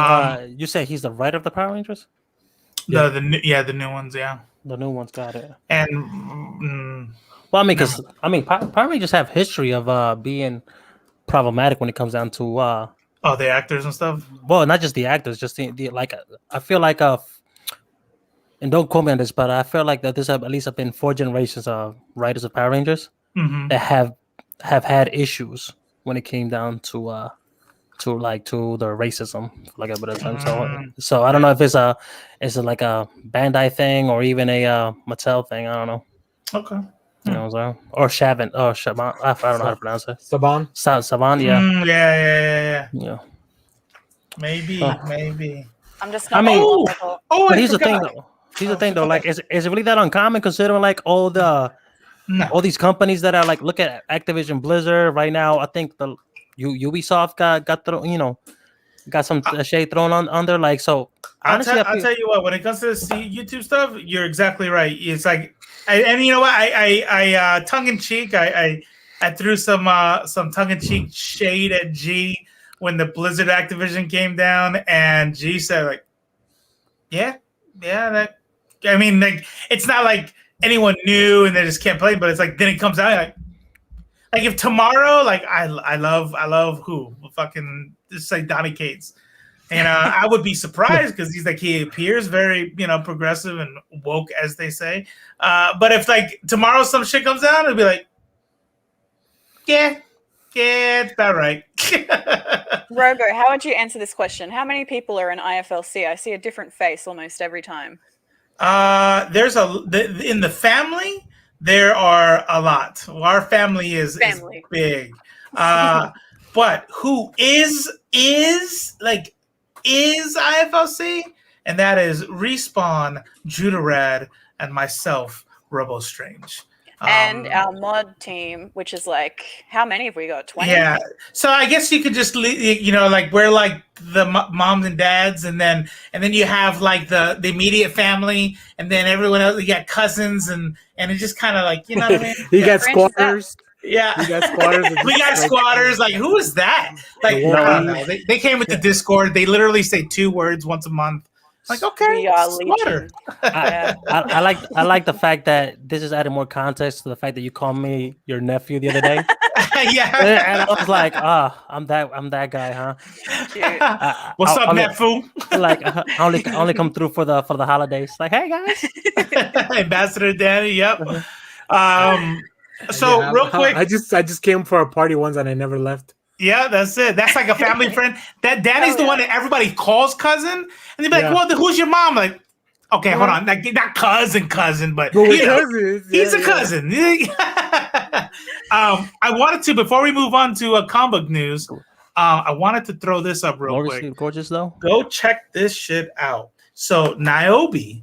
you say he's the writer of the Power Rangers? The new ones, yeah. The new ones, got it. And well, I mean, Power Rangers have history of being problematic when it comes down to the actors and stuff. Well, not just the actors, just the like. I feel like and don't quote me on this, but I feel like that there's at least been 4 generations of writers of Power Rangers that have had issues when it came down to the racism, for like a bit of time. So I don't know if it's like a Bandai thing or even a Mattel thing. I don't know. Okay. know what I'm saying? Or Shaban. Oh, Shaban. I don't know how to pronounce it. Saban. Saban, yeah. Yeah. Maybe. I'm just I not. mean, Oh, but I here's the forgot. thing, though. Here's the thing, though. Like, is it really that uncommon considering like all these companies that are like, look at Activision Blizzard right now? I think the Ubisoft got thrown, got some shade thrown on there. Like, so honestly, I'll tell you what. When it comes to the YouTube stuff, you're exactly right. It's like, and you know what? I tongue in cheek, I threw some tongue in cheek shade at G when the Blizzard Activision came down, and G said like, yeah. That, I mean, like, it's not like anyone knew and they just can't play, but it's like then it comes out like if tomorrow, like I love who fucking just like Donny Cates. And I would be surprised because he appears very, progressive and woke, as they say. But if like tomorrow some shit comes out, it'll be like, yeah, it's about right. Robo, how would you answer this question? How many people are in IFLC? I see a different face almost every time. There's in the family, there are a lot. Our family is big. But who is IFLC? And that is Respawn, Judarad, and myself, Robo Strange. And our mod team, which is like, how many have we got? 20? Yeah. So I guess you could just, like we're like the moms and dads, and then you have like the immediate family, and then everyone else. You got cousins, and it's just kind of like, you know what I mean? You got squatters. Yeah, we got squatters. We got squatters. Like, who is that? Like, I don't know. They came with the Discord. They literally say 2 words once a month. Like, okay, we are squatter. I like the fact that this is adding more context to the fact that you called me your nephew the other day. Yeah, and I was like, I'm that guy, huh? What's up, nephew? Like, I only come through for the holidays. Like, hey guys, Ambassador Danny. Yep. So real quick, I just came for a party once and I never left. Yeah, that's it. That's like a family friend. That Danny's the one that everybody calls cousin, and they'd be like, "Well, who's your mom?" Like, okay, hold on, like, not cousin, but he's a cousin. I wanted to, before we move on to comic book news, I wanted to throw this up real quick. Gorgeous though. Go check this shit out. So Naobi,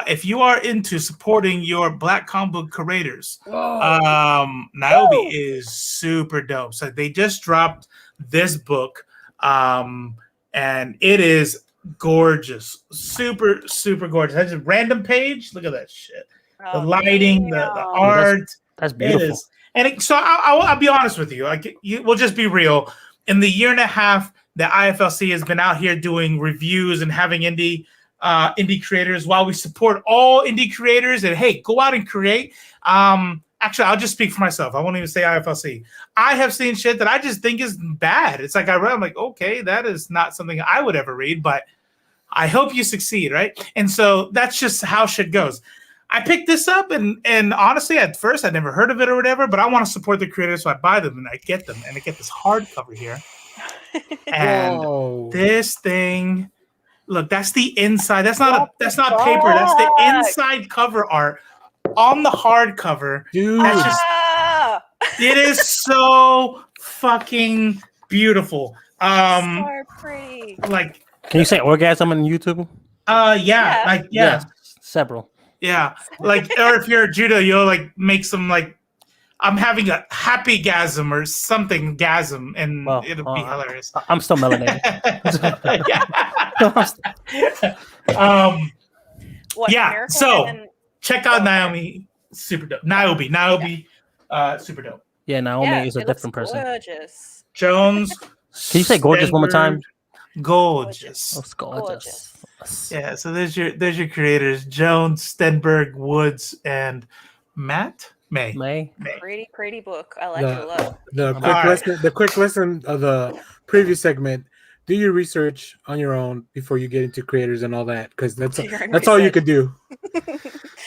if you are into supporting your Black comic book creators, Naobi is super dope. So they just dropped this book, and it is gorgeous, super gorgeous. It has a random page. Look at that shit. The lighting, the art. That's beautiful. So I'll be honest with you. We'll just be real. In the year and a half that IFLC has been out here doing reviews and having indie creators, while we support all indie creators and hey, go out and create. Actually, I'll just speak for myself. I won't even say IFLC. I have seen shit that I just think is bad. It's like I'm like, okay, that is not something I would ever read, but I hope you succeed, right? And so that's just how shit goes. I picked this up, and honestly, at first, I'd never heard of it or whatever, but I want to support the creators, so I buy them, and I get them, and I get this hardcover here. And this thing, look, that's the inside. That's not paper. That's the inside cover art on the hardcover. Dude, that's just, it is so fucking beautiful. So pretty. Like, can you say orgasm on YouTube? Yeah. Several. Yeah, like, or if you're a Judah, you'll like make some like, I'm having a happy gasm or something gasm, and it'll be hilarious. I'm still melanated. So check out Naomi, super dope. Naobi, super dope. Yeah, Naomi is a different person. Gorgeous. Jones. Can you say gorgeous one more time? Gorgeous. Oh, gorgeous. Yeah, so there's your creators: Jones, Stenberg, Woods, and May. Pretty book. I like it a lot. The quick lesson of the previous segment: do your research on your own before you get into creators and all that, because that's all you could do.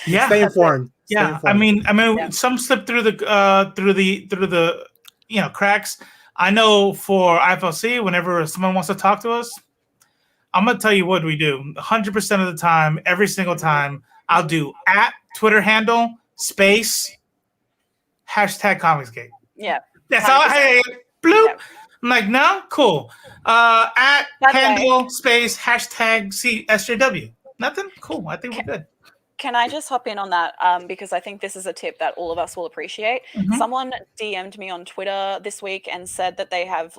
Yeah, stay informed. Yeah, I mean, some slip through the cracks. I know for IFLC, whenever someone wants to talk to us, I'm gonna tell you what we do. 100% of the time, every single time, I'll do @ Twitter handle space hashtag Comicsgate. Yeah. That's all. 100%. Hey, bloop. Yeah. I'm like, no, cool. At By the handle space hashtag SJW. Nothing? Cool. I think we're good. Can I just hop in on that? Because I think this is a tip that all of us will appreciate. Mhm. Someone DM'd me on Twitter this week and said that they have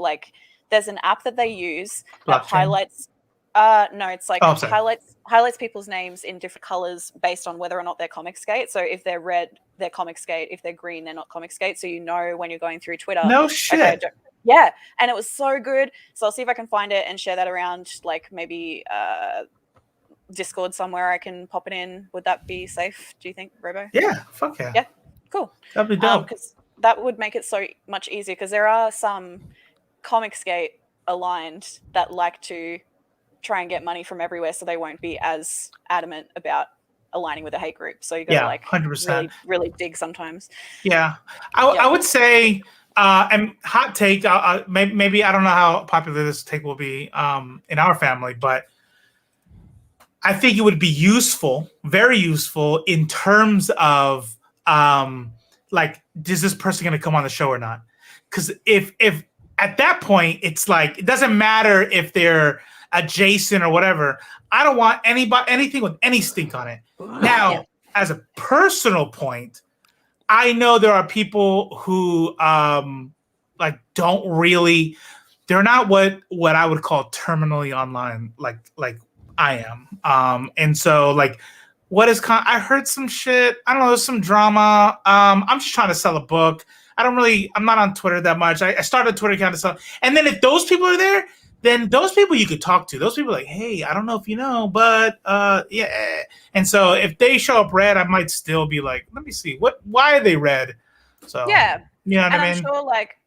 there's an app that they use that Blockchain? highlights. No, it's like sorry. highlights people's names in different colors based on whether or not they're Comicsgate. So if they're red, they're Comicsgate. If they're green, they're not Comicsgate. So you know when you're going through Twitter. No shit. Okay, yeah, and it was so good. So I'll see if I can find it and share that around, like maybe Discord somewhere. I can pop it in. Would that be safe? Do you think, Robo? Yeah. Fuck yeah. Yeah. Cool. That'd be dope. Because that would make it so much easier. Because there are some Comicsgate aligned that like to try and get money from everywhere, so they won't be as adamant about aligning with a hate group. So you got to 100%. really dig sometimes. Yeah, I would say, and hot take. Maybe I don't know how popular this take will be in our family, but I think it would be useful, very useful, in terms of like, is this person going to come on the show or not? Because if at that point it's like, it doesn't matter if they're adjacent or whatever. I don't want anything with any stink on it. Now, as a personal point, I know there are people who like don't really, they're not what I would call terminally online like I am. And so like, I heard some shit. I don't know, there's some drama. I'm just trying to sell a book. I'm not on Twitter that much. I started a Twitter account to sell. And then if those people are there, then those people you could talk to. Those people are like, hey, I don't know if you know, but yeah. And so if they show up red, I might still be like, let me see, why are they red? So yeah, you know what I mean? I'm sure like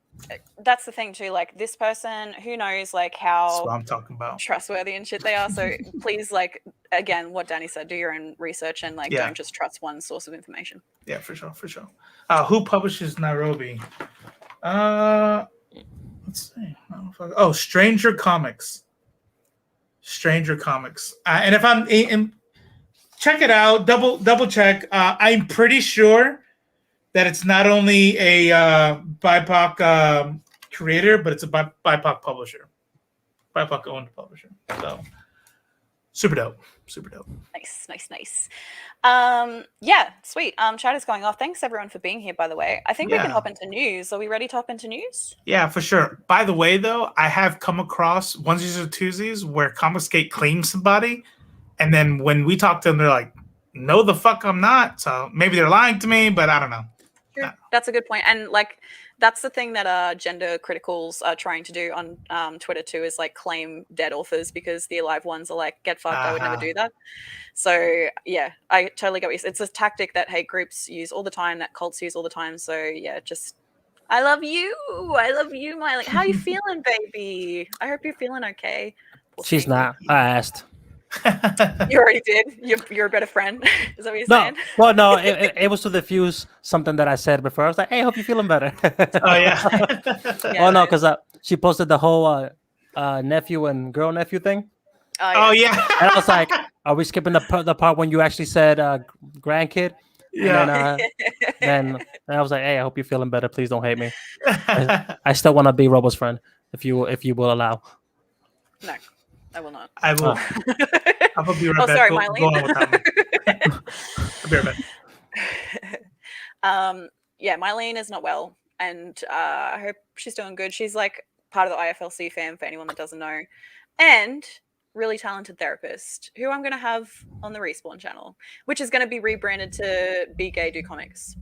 that's the thing too. Like this person, who knows like how That's what I'm talking about. trustworthy and shit they are. So please, like again, what Danny said, do your own research and like don't just trust one source of information. Yeah, for sure. Who publishes Naobi? Let's see. Oh, Stranger Comics. And if I'm check it out, double check. I'm pretty sure that it's not only a BIPOC creator, but it's a BIPOC publisher, BIPOC owned publisher. So super dope. Nice. Yeah, sweet. Chat is going off. Thanks everyone for being here, by the way. I think we can hop into news. Are we ready to hop into news? Yeah, for sure. By the way, though, I have come across onesies or twosies where Comicsgate claims somebody, and then when we talk to them, they're like, no, the fuck I'm not. So maybe they're lying to me, but I don't know. Sure. That's a good point. And like, that's the thing that gender criticals are trying to do on Twitter too, is like claim dead authors, because the alive ones are like, get fucked, I would never do that. So yeah, I totally get what you said. It's a tactic that hate groups use all the time, that cults use all the time. So yeah, just I love you, Miley. How you feeling, baby? I hope you're feeling okay. She's not. I asked. You already did. You're a better friend. Is that what you're saying? Well, no, it was to diffuse something that I said before. I was like, hey, I hope you're feeling better. Oh, yeah. Oh, no, because she posted the whole nephew and girl nephew thing. Oh, yeah. And I was like, are we skipping the part when you actually said grandkid? Yeah. And then I was like, hey, I hope you're feeling better. Please don't hate me. I still want to be Robo's friend, if you will allow. No. I will not. I will. I will be right back. Sorry, Go on with that. I'll be right back. Yeah, Mylene is not well, and I hope she's doing good. She's like part of the IFLC fam, for anyone that doesn't know, and really talented therapist who I'm going to have on the Respawn channel, which is going to be rebranded to Be Gay Do Comics,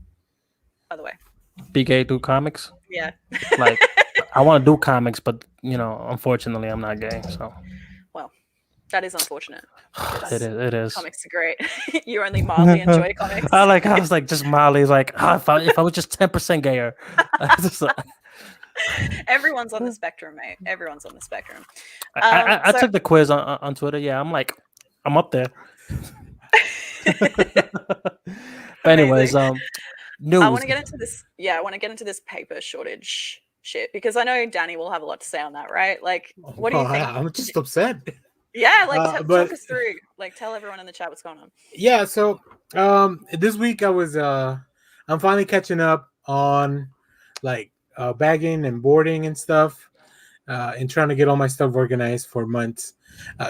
by the way. Be Gay Do Comics? Yeah. Like, I want to do comics, but, unfortunately, I'm not gay, so... That is unfortunate. It is. Comics are great. You only mildly enjoy comics. I was like just mildly like, if I was just 10% gayer. Everyone's on the spectrum, mate. Everyone's on the spectrum. I took the quiz on Twitter. Yeah, I'm like, I'm up there. But anyways, news. I want to get into this. Yeah, I want to get into this paper shortage shit, because I know Danny will have a lot to say on that, right? Like, what do you think? I'm just upset. Yeah, like talk us through. Like, tell everyone in the chat what's going on. Yeah, so this week I was I'm finally catching up on like bagging and boarding and stuff, and trying to get all my stuff organized for months.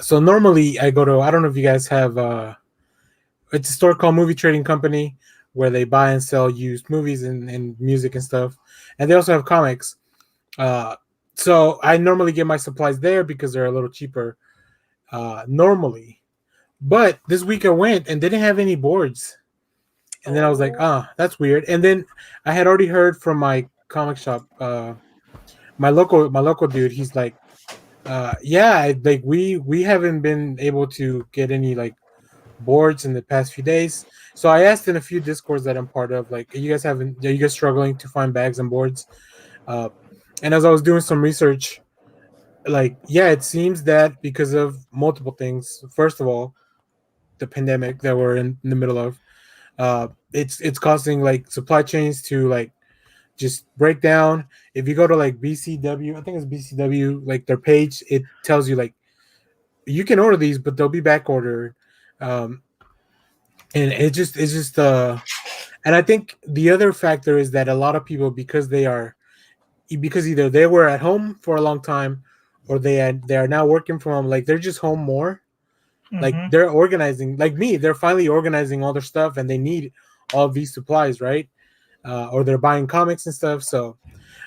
So normally I go to, I don't know if you guys have, it's a store called Movie Trading Company where they buy and sell used movies and music and stuff. And they also have comics. So I normally get my supplies there because they're a little cheaper normally. But this week I went and didn't have any boards. And then I was like, that's weird. And then I had already heard from my comic shop, my local dude. He's like, yeah, like we haven't been able to get any like boards in the past few days. So I asked in a few discords that I'm part of, like, are you guys struggling to find bags and boards? And as I was doing some research, like, yeah, it seems that because of multiple things. First of all, the pandemic that we're in the middle of, it's causing like supply chains to like just break down. If you go to like BCW, I think it's BCW, like their page, it tells you like you can order these, but they'll be back ordered. And it's just and I think the other factor is that a lot of people, because either they were at home for a long time or they are now working from home, like they're just home more. Like they're organizing, like me, they're finally organizing all their stuff and they need all of these supplies, right? Or they're buying comics and stuff. So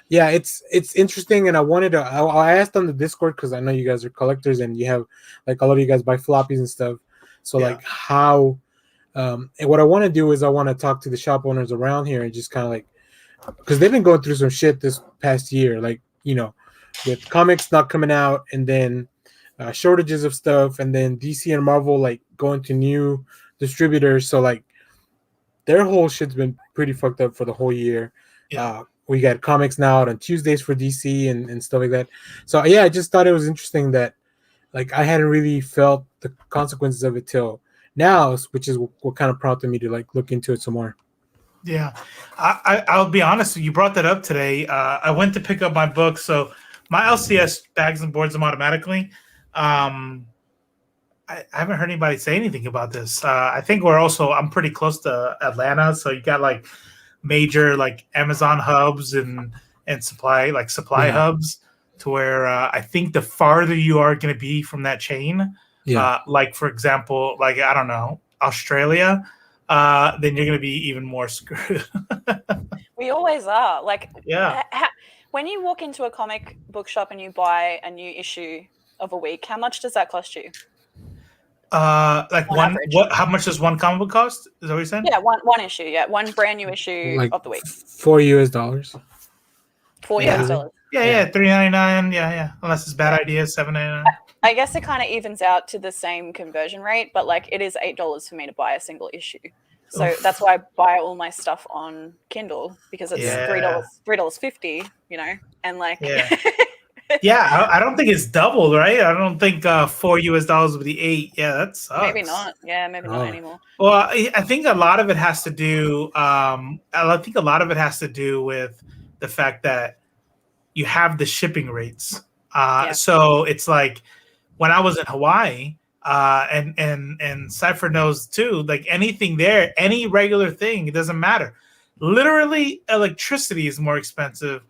yeah, it's interesting. And I asked on the Discord, because I know you guys are collectors and you have like a lot of you guys buy floppies and stuff. So like how and what I want to do is I want to talk to the shop owners around here and just kind of like, because they've been going through some shit this past year, like, you know, with comics not coming out and then shortages of stuff, and then DC and Marvel like going to new distributors. So like their whole shit's been pretty fucked up for the whole year. We got comics now out on Tuesdays for DC and stuff like that. So yeah, I just thought it was interesting that like I hadn't really felt the consequences of it till now, which is what kind of prompted me to like look into it some more. Yeah, I'll be honest. You brought that up today. I went to pick up my book, so my LCS bags and boards them automatically. I haven't heard anybody say anything about this. I think I'm pretty close to Atlanta, so you got like major like Amazon hubs and supply hubs, to where I think the farther you are going to be from that chain, like for example, like I don't know, Australia, then you're going to be even more screwed. We always are. Like, when you walk into a comic book shop and you buy a new issue of a week, how much does that cost you? Like how much does one comic book cost? Is that what you're saying? Yeah, one issue. Yeah, one brand new issue like of the week. $4 US. $4 US. Yeah, $3.99. Yeah. Unless it's Bad Idea, $7.99. I guess it kind of evens out to the same conversion rate, but like it is $8 for me to buy a single issue. So that's why I buy all my stuff on Kindle, because it's $3.50, you know, and like yeah, I don't think it's doubled, right? I don't think $4 US would be $8. Yeah, that sucks. Maybe not. Yeah, maybe not anymore. Well, I think a lot of it has to do. With the fact that you have the shipping rates. So it's like when I was in Hawaii, and Cipher knows too. Like anything there, any regular thing, it doesn't matter. Literally, electricity is more expensive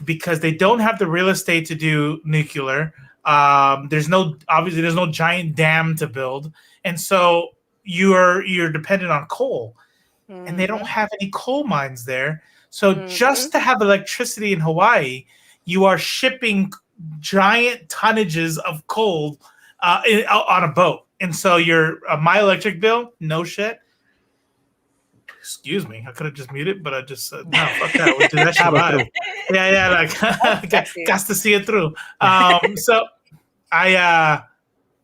because they don't have the real estate to do nuclear. There's no giant dam to build, and so you're dependent on coal, and they don't have any coal mines there. So just to have electricity in Hawaii, you are shipping giant tonnages of coal on a boat, and so my electric bill, no shit. Excuse me, I could have just muted, but I just said, no, fuck that. We'll do that shit live. Yeah, like, got to see it through. So I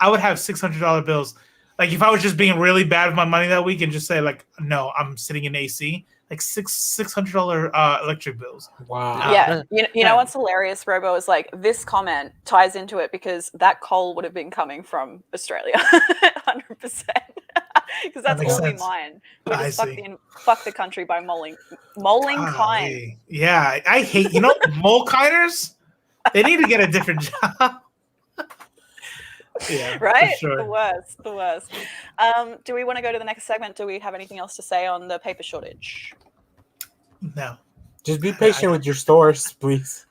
would have $600 bills. Like, if I was just being really bad with my money that week and just say, like, no, I'm sitting in AC, like $600 electric bills. Wow. Yeah. You know what's hilarious, Robo, is like this comment ties into it because that coal would have been coming from Australia 100%. Because that's all we mine. We just fuck the country by moling kind. Yeah, I hate, mole kinders. They need to get a different job. Yeah, right? Sure. The worst. Do we want to go to the next segment? Do we have anything else to say on the paper shortage? No. Just be patient with your stores, please.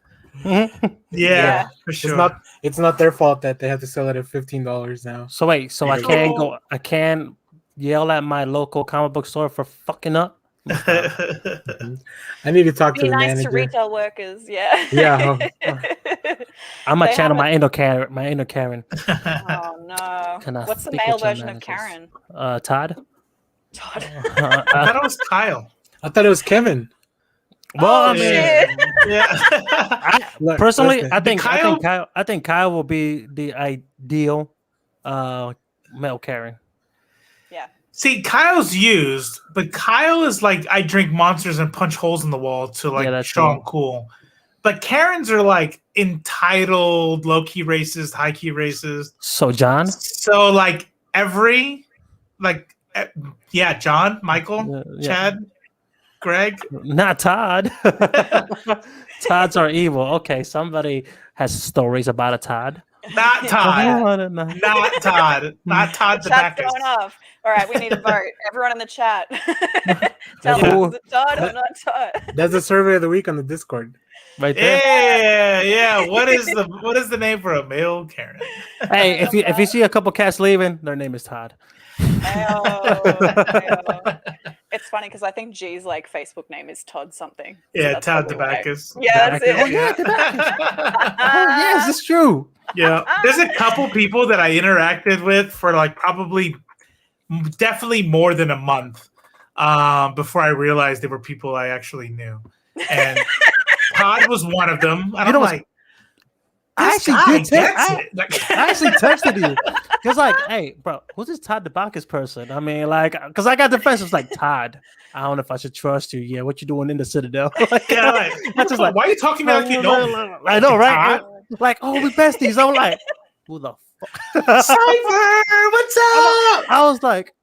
Yeah, for sure. It's not their fault that they have to sell it at $15 now. So wait, so I can't yell at my local comic book store for fucking up. I need to talk to the nice manager. to retail workers, yeah. Yeah. I'm gonna channel my inner Karen. Oh no! What's the male version of Karen? Todd. Todd. I thought it was Kyle. I thought it was Kevin. Well, personally, listen. I think Kyle will be the ideal male Karen. Yeah. See, Kyle's used, but Kyle is like, I drink monsters and punch holes in the wall to like show I'm cool. But Karens are like entitled, low-key racist, high-key racist. So John? So like John, Michael, Chad, Greg. Not Todd. Todds are evil. Okay, somebody has stories about a Todd. Not Todd. Not Todd. Not Todd the Chat's going off. All right, we need a vote. Everyone in the chat. Tell us, is it Todd or not Todd? That's the survey of the week on the Discord. Right there. Yeah. What is the name for a male Karen? Hey, if you see a couple cats leaving, their name is Todd. It's funny because I think G's like Facebook name is Todd something. Yeah, so Todd Debacus. Yeah, that's it. Oh yeah, yes, it's true. Yeah, there's a couple people that I interacted with for like definitely more than a month before I realized they were people I actually knew, and Todd was one of them. And I'm like, I actually texted you. Because like, hey, bro, who's this Todd Debacus person? I mean, like, because I got defensive like Todd. I don't know if I should trust you. Yeah, what you doing in the Citadel? Like, that's just like, why are you talking about like you know me? I know, right? Like, oh, we besties. I'm like, who the fuck? Cipher, what's up? I was like,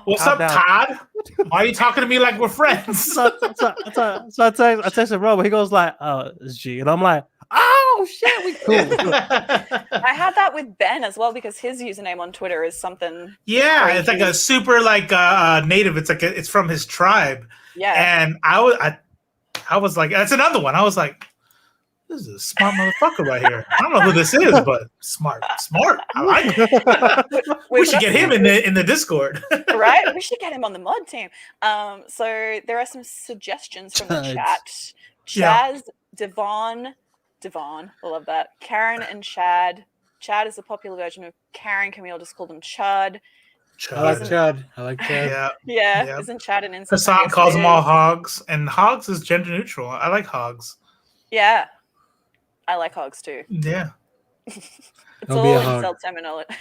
what's up, Todd? Why are you talking to me like we're friends? So I texted Robo. He goes like, oh, it's G. And I'm like, oh, shit, we cool. I had that with Ben as well because his username on Twitter is something. Yeah, crazy. it's like a super like native. It's like it's from his tribe. Yeah. And I was like, that's another one. I was like, this is a smart motherfucker right here. I don't know who this is, but smart. I like it. We should get him in the Discord. Right? We should get him on the mod team. So there are some suggestions from the chat. Chaz, Devon, I love that. Karen and Chad. Chad is a popular version of Karen. Can we all just call them Chud? I like Chad. Yeah. Isn't Chad an insult? Hassan calls them all hogs, and hogs is gender neutral. I like hogs. Yeah. I like hogs too. Yeah. It's all insult terminology.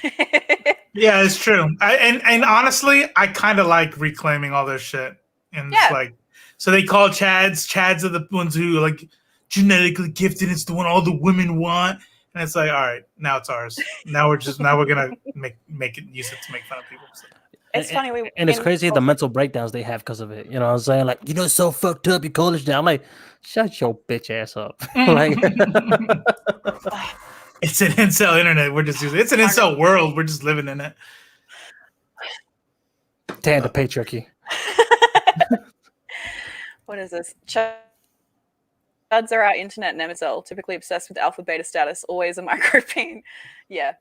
Yeah, it's true. And honestly, I kind of like reclaiming all this shit. And it's like, so they call Chads are the ones who like genetically gifted. It's the one all the women want. And it's like, all right, now it's ours. Now we're gonna make it use it to make fun of people. So. It's funny. It's crazy the mental breakdowns they have because of it. You know what I'm saying? Like, it's so fucked up. You college down. I'm like, shut your bitch ass up. Like, it's an incel internet. We're just using. It's an incel world. We're just living in it. Damn the patriarchy. What is this? Chuds are our internet nemesis, typically obsessed with alpha beta status, always a micropene. Yeah,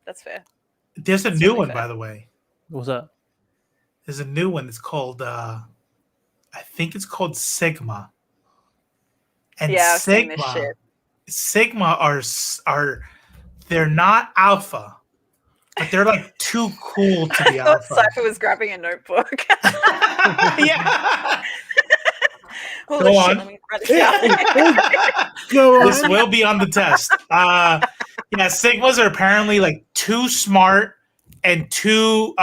that's fair. There's a new one, by the way. What's up? There's a new one. It's called, I think it's called Sigma. And yeah, I've seen this shit. Sigma are they're not alpha, but they're like too cool to be alpha. Cipher was grabbing a notebook. Yeah. Holy shit, let me write this down. This will be on the test. Sigmas are apparently like too smart and too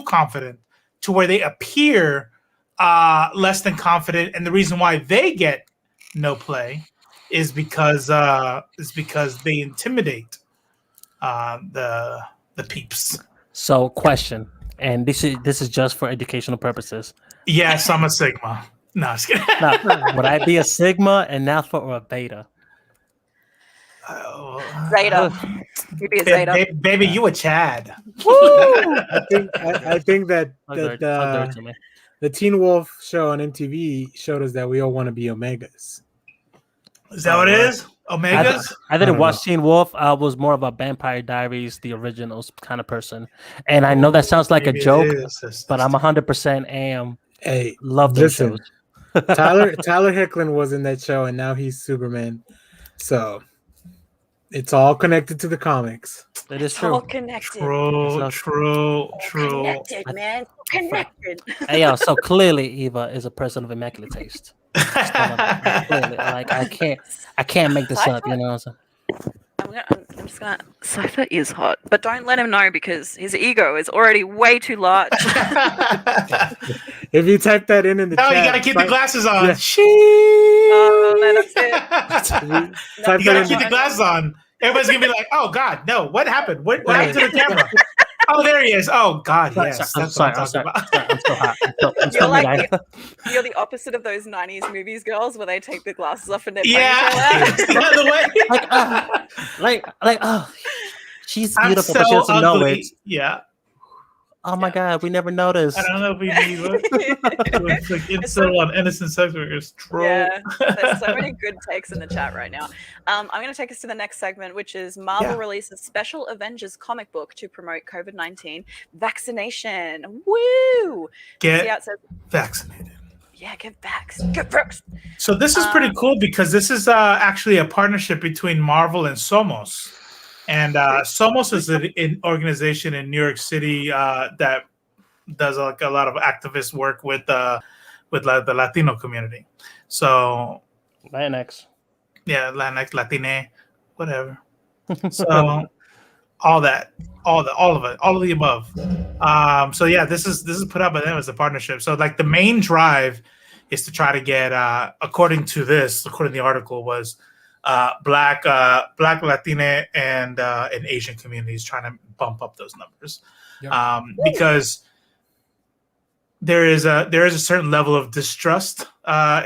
confident to where they appear less than confident, and the reason why they get no play is because they intimidate the peeps. So, question, and this is just for educational purposes. Yes, I'm a Sigma. No, I'm just kidding. Now, would I be a Sigma, an alpha, or a beta? Zeta. You'd be a Zeta. Baby, you a Chad. I think that the the Teen Wolf show on MTV showed us that we all want to be Omegas. Is that what it is? Omegas? I didn't don't watch know. Teen Wolf. I was more of a Vampire Diaries, the originals kind of person. And I know that sounds like Maybe a it joke, is. but I'm 100% am. Hey, Love those listen, shows. Tyler Hecklin was in that show, and now he's Superman. So it's all connected to the comics. It is It's all true. connected. True. Connected, man. Connected. Hey, yo, so clearly Eva is a person of immaculate taste. Clearly, like I can't make this up. You know what I'm saying? I'm just gonna. Cipher is hot, but don't let him know because his ego is already way too large. If you type that in the No, chat, you gotta keep the glasses on. Yeah. Oh, man, that's it. type You gotta that keep the in, glasses on. Everybody's gonna be like, "Oh God, no! What happened? What happened to the camera? Oh, there he is. Oh God, yes, that's what I'm talking about." I'm so hot. I'm You're so like mad. you're the opposite of those '90s movies girls where they take their glasses off and their Yeah. ponytail By out. the way, She's I'm beautiful, so but she doesn't know ugly. it. Yeah, Oh my God, we never noticed. I don't know if we need it's like incel on innocent sex workers. Troll. Yeah, there's so many good takes in the chat right now. I'm going to take us to the next segment, which is Marvel releases special Avengers comic book to promote COVID-19 vaccination. Woo! Get See how it says, vaccinated. yeah, get vaxxed. Get vaxxed. So this is pretty cool because this is actually a partnership between Marvel and Somos. And Somos is an organization in New York City that does like a lot of activist work with the Latino community. So Latinx. yeah, Latinx, Latine, whatever. So all of it, all of the above. So yeah, this is put out by them as a partnership. So like the main drive is to try to get, according to the article, was Black, Latine, and Asian communities trying to bump up those numbers, because there is a certain level of distrust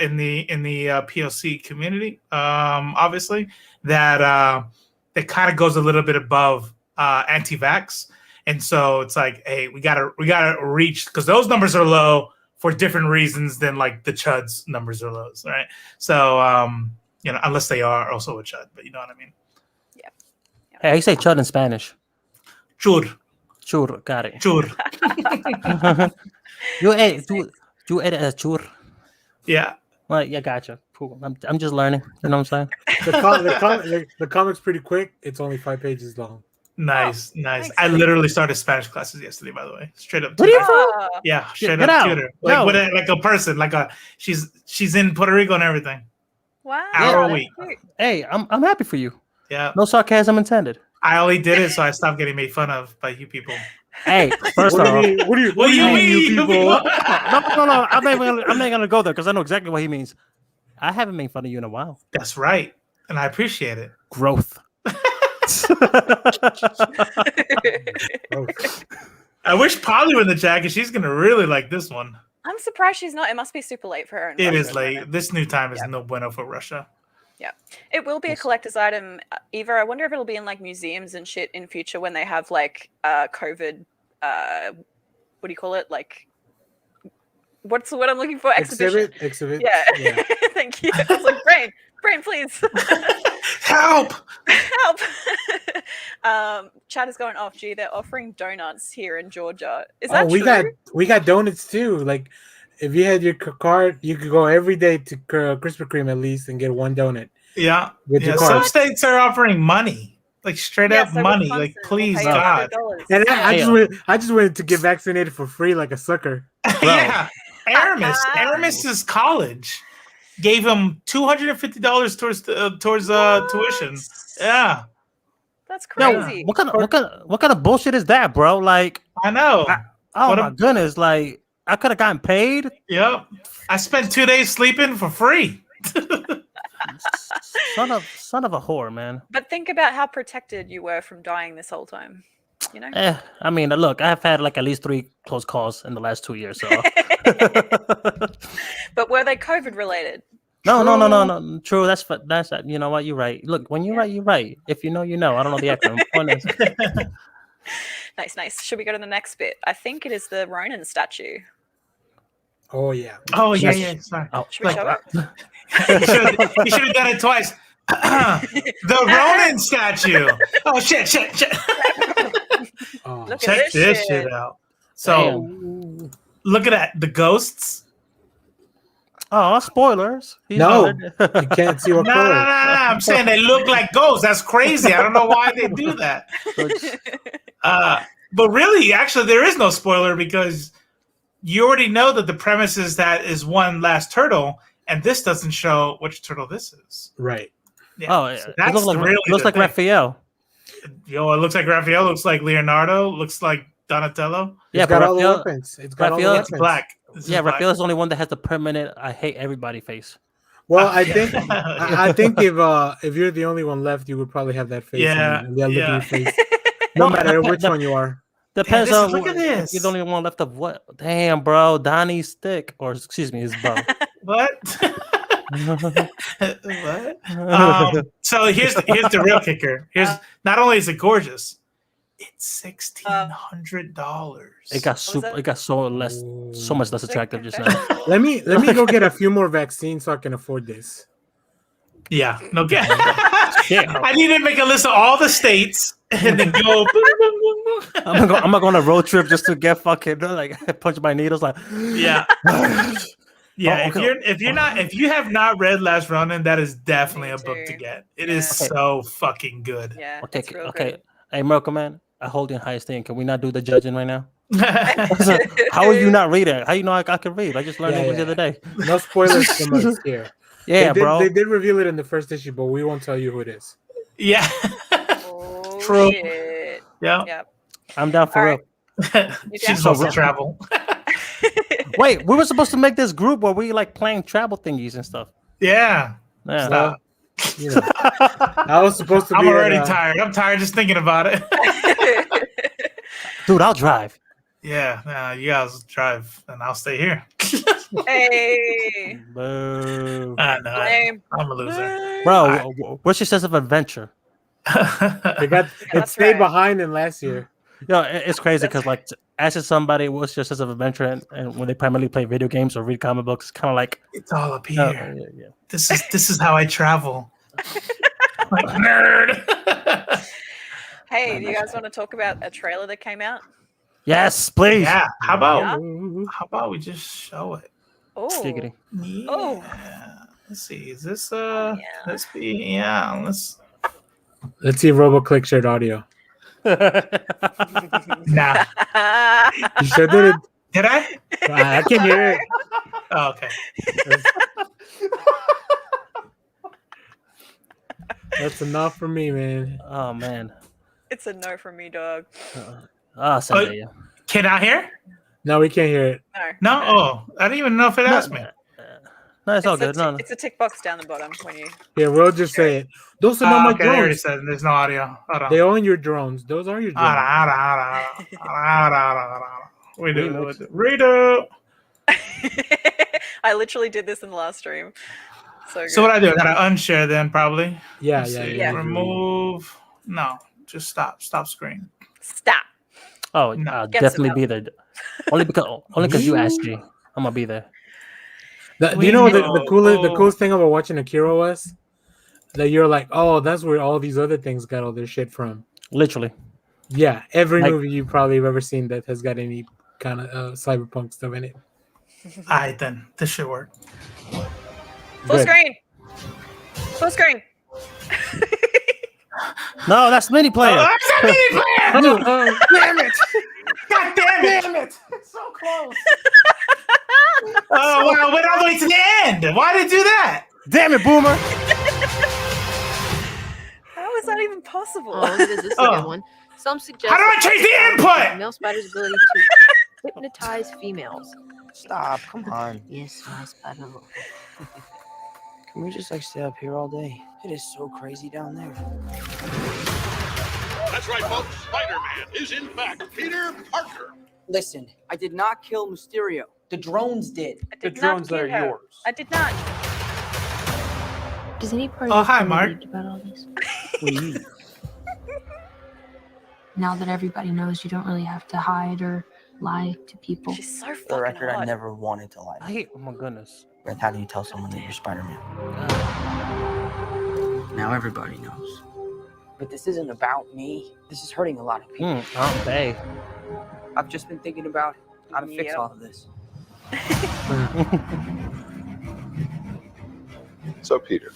in the POC community, obviously that kind of goes a little bit above anti-vax, and so it's like, hey, we gotta reach, because those numbers are low for different reasons than like the Chuds numbers are low, right? So unless they are also a Chud, but you know what I mean. Yeah. Hey, how you say chud in Spanish? Chur. Chur, got it. Chur. You ate a chur. Yeah. Well, yeah, gotcha. Cool. I'm just learning. You know what I'm saying? the comic's pretty quick. It's only 5 pages long. Nice. Thanks. I literally started Spanish classes yesterday, by the way. Straight up. What are you tutor. from? Yeah, straight Get up out. tutor. Like No. with like a person, she's in Puerto Rico and everything. Wow. Hour a that's week. cute. Hey, I'm happy for you. Yeah. No sarcasm intended. I only did it so I stopped getting made fun of by you people. Hey, first What off, do you What do you mean, you people? no. I'm not gonna go there because I know exactly what he means. I haven't made fun of you in a while. That's right, and I appreciate it. Growth. I wish Polly were in the chat because she's gonna really like this one. I'm surprised she's not. It must be super late for her. in It Russia is at the late. moment. This new time is no bueno for Russia. Yeah, it will be a collector's item. Eva, I wonder if it'll be in like museums and shit in future when they have like COVID. What do you call it? Like, what's the word I'm looking for? Exhibition. Exhibit. Yeah. Thank you. I was like, brain, please. Help! Help. Chat is going off. Gee, they're offering donuts here in Georgia. Is that true? we got donuts too. Like, if you had your card, you could go every day to Krispy Kreme at least and get one donut. Yeah. With your Some card. states are offering money, like straight up so money. Wisconsin Like, will please, pay you God. $100. And Yeah. I just went to get vaccinated for free like a sucker. Yeah. Aramis's college gave him $250 towards tuition. Yeah, That's Yo, crazy. what kind of bullshit is that, bro? Like, I know. oh What my a- goodness, like I could have gotten paid. Yep. I spent 2 days sleeping for free. Son of a whore, man. But think about how protected you were from dying this whole time. You know? I mean, look, I've had like at least 3 close calls in the last 2 years. So But were they COVID related? no. True, that's you know what, you're right. Look, when you're right, you're right. If you know, you know. I don't know the acronym. Nice. Should we go to the next bit? I think it is the Ronin statue. Oh yeah. Oh yeah. Sorry. Oh, Should we show it? You should have done it twice. The Ronin statue. Oh shit. Oh. Look at Check this shit out. So look at that. The ghosts. oh, spoilers. He's No. already- You can't see what No. color. I'm saying they look like ghosts. That's crazy. I don't know why they do that. But really, actually, there is no spoiler because you already know that the premise is that is one last turtle, and this doesn't show which turtle this is. Right. Yeah. Oh, yeah. So It that's looks like really looks the like thing. Raphael. Yo, it looks like Raphael. Looks like Leonardo. Looks like Donatello. Yeah, It's got but all the Raphael, weapons. It's got all the Raphael- weapons. It's black. This is yeah, black. Raphael is the only one that has the permanent "I hate everybody" face. Well, I think Yeah. I think if you're the only one left, you would probably have that face. Yeah, and that look in yeah. your face. No matter which one you are. Depends this- on look at this. You're the only one left of what? Damn, bro, Donnie's stick, or excuse me, his bow. What? What? So here's the real kicker. Here's not only is it gorgeous, it's $1,600. It got was that? it got so much less attractive just now. Let me go get a few more vaccines so I can afford this. Yeah, no get. Yeah. I need to make a list of all the states and then go. I'm gonna go on a road trip just to get fucking like punch my needles like Yeah. Yeah, Oh, if you have not read Last Ronin, that is definitely Me a book to too. get. It is Okay. so fucking good. Yeah. okay, It's real okay. good. Hey Mirko man, I hold you in high esteem. Can we not do the judging right now? Yeah. How are you not reading? How you know I can read? I just learned Yeah, English the yeah. other day. No spoilers from us here. Yeah, they bro. did reveal it in the first issue, but we won't tell you who it is. Oh, True. shit. Yeah. Yep. I'm down for All real. right. She's supposed to travel. Wait, we were supposed to make this group where we like playing travel thingies and stuff. Yeah. Yeah. Stop. You know, I was supposed to be. I'm already at, tired. I'm tired just thinking about it. Dude, I'll drive. Yeah, you guys drive and I'll stay here. Hey. Boo. I know. Lame. I'm a loser. Bro, what's your sense of adventure? It That's stayed right. behind in last year. Yo, it's crazy because like asking somebody what's your sense of adventure and when they primarily play video games or read comic books, it's kind of like It's all up yeah, here. yeah. This is how I travel. Like nerd. Hey, do you guys want to talk about a trailer that came out? Yes, please. Yeah. How about Yeah. how about we just show it? Oh. Giggity. Yeah. Oh. Let's see. Is this yeah. let's be yeah, let's Let's see if Robo Click shared audio. nah. You sure did it. Did I? I can hear it. Oh, okay. That's enough for me, man. Oh man. It's a no from me, dog. Sunday. Can I hear? No, we can't hear it. No. No. Oh, I didn't even know if it asked me. No, it's all It's a good. No, no. It's a tick box down the bottom when you. Yeah, we'll just say it. Those are not my Okay, they already drones. said there's no audio. Hold on. They own your drones. Those are your drones. We do. Redo. I literally did this in the last stream. So good. So what I do? I gotta unshare then probably. Yeah, Let's yeah, see. yeah. Remove. No, just stop. Stop screen. Stop. Oh, No. I'll Guess definitely about- be there. Only because you asked G. I'm gonna be there. Do you know what the coolest thing about watching Akira was? That you're like, oh, that's where all these other things got all their shit from. Literally. Yeah, every Like- movie you probably have ever seen that has got any kind of cyberpunk stuff in it. Alright then. This should work. Full Good. screen. Full screen. No, that's mini player. Oh, that's a mini player! Damn it! God damn it! It's so close. Oh wow, went all the way to the end. Why did it do that? Damn it, Boomer. How is that even possible? Oh, look at this. This is a Oh. good one. Some suggest How do I that change the is input? male spider's ability to hypnotize females. Stop, come on. Yes, my spider. Can we just like stay up here all day? It is so crazy down there. That's right, folks. Spider-Man is in fact Peter Parker. Listen, I did not kill Mysterio. The drones did. I did not kill her. I did not. Does any part Oh, of hi, you feel Mark. relieved about all this? Now that everybody knows, you don't really have to hide or lie to people. She's so For the fucking record, I hot. never wanted to lie. I hate. Oh my goodness. Beth, how do you tell someone that you're Spider-Man? Now everybody knows. But this isn't about me. This is hurting a lot of people. Aunt Bay. I've just been thinking about how to fix all of this. So, Peter,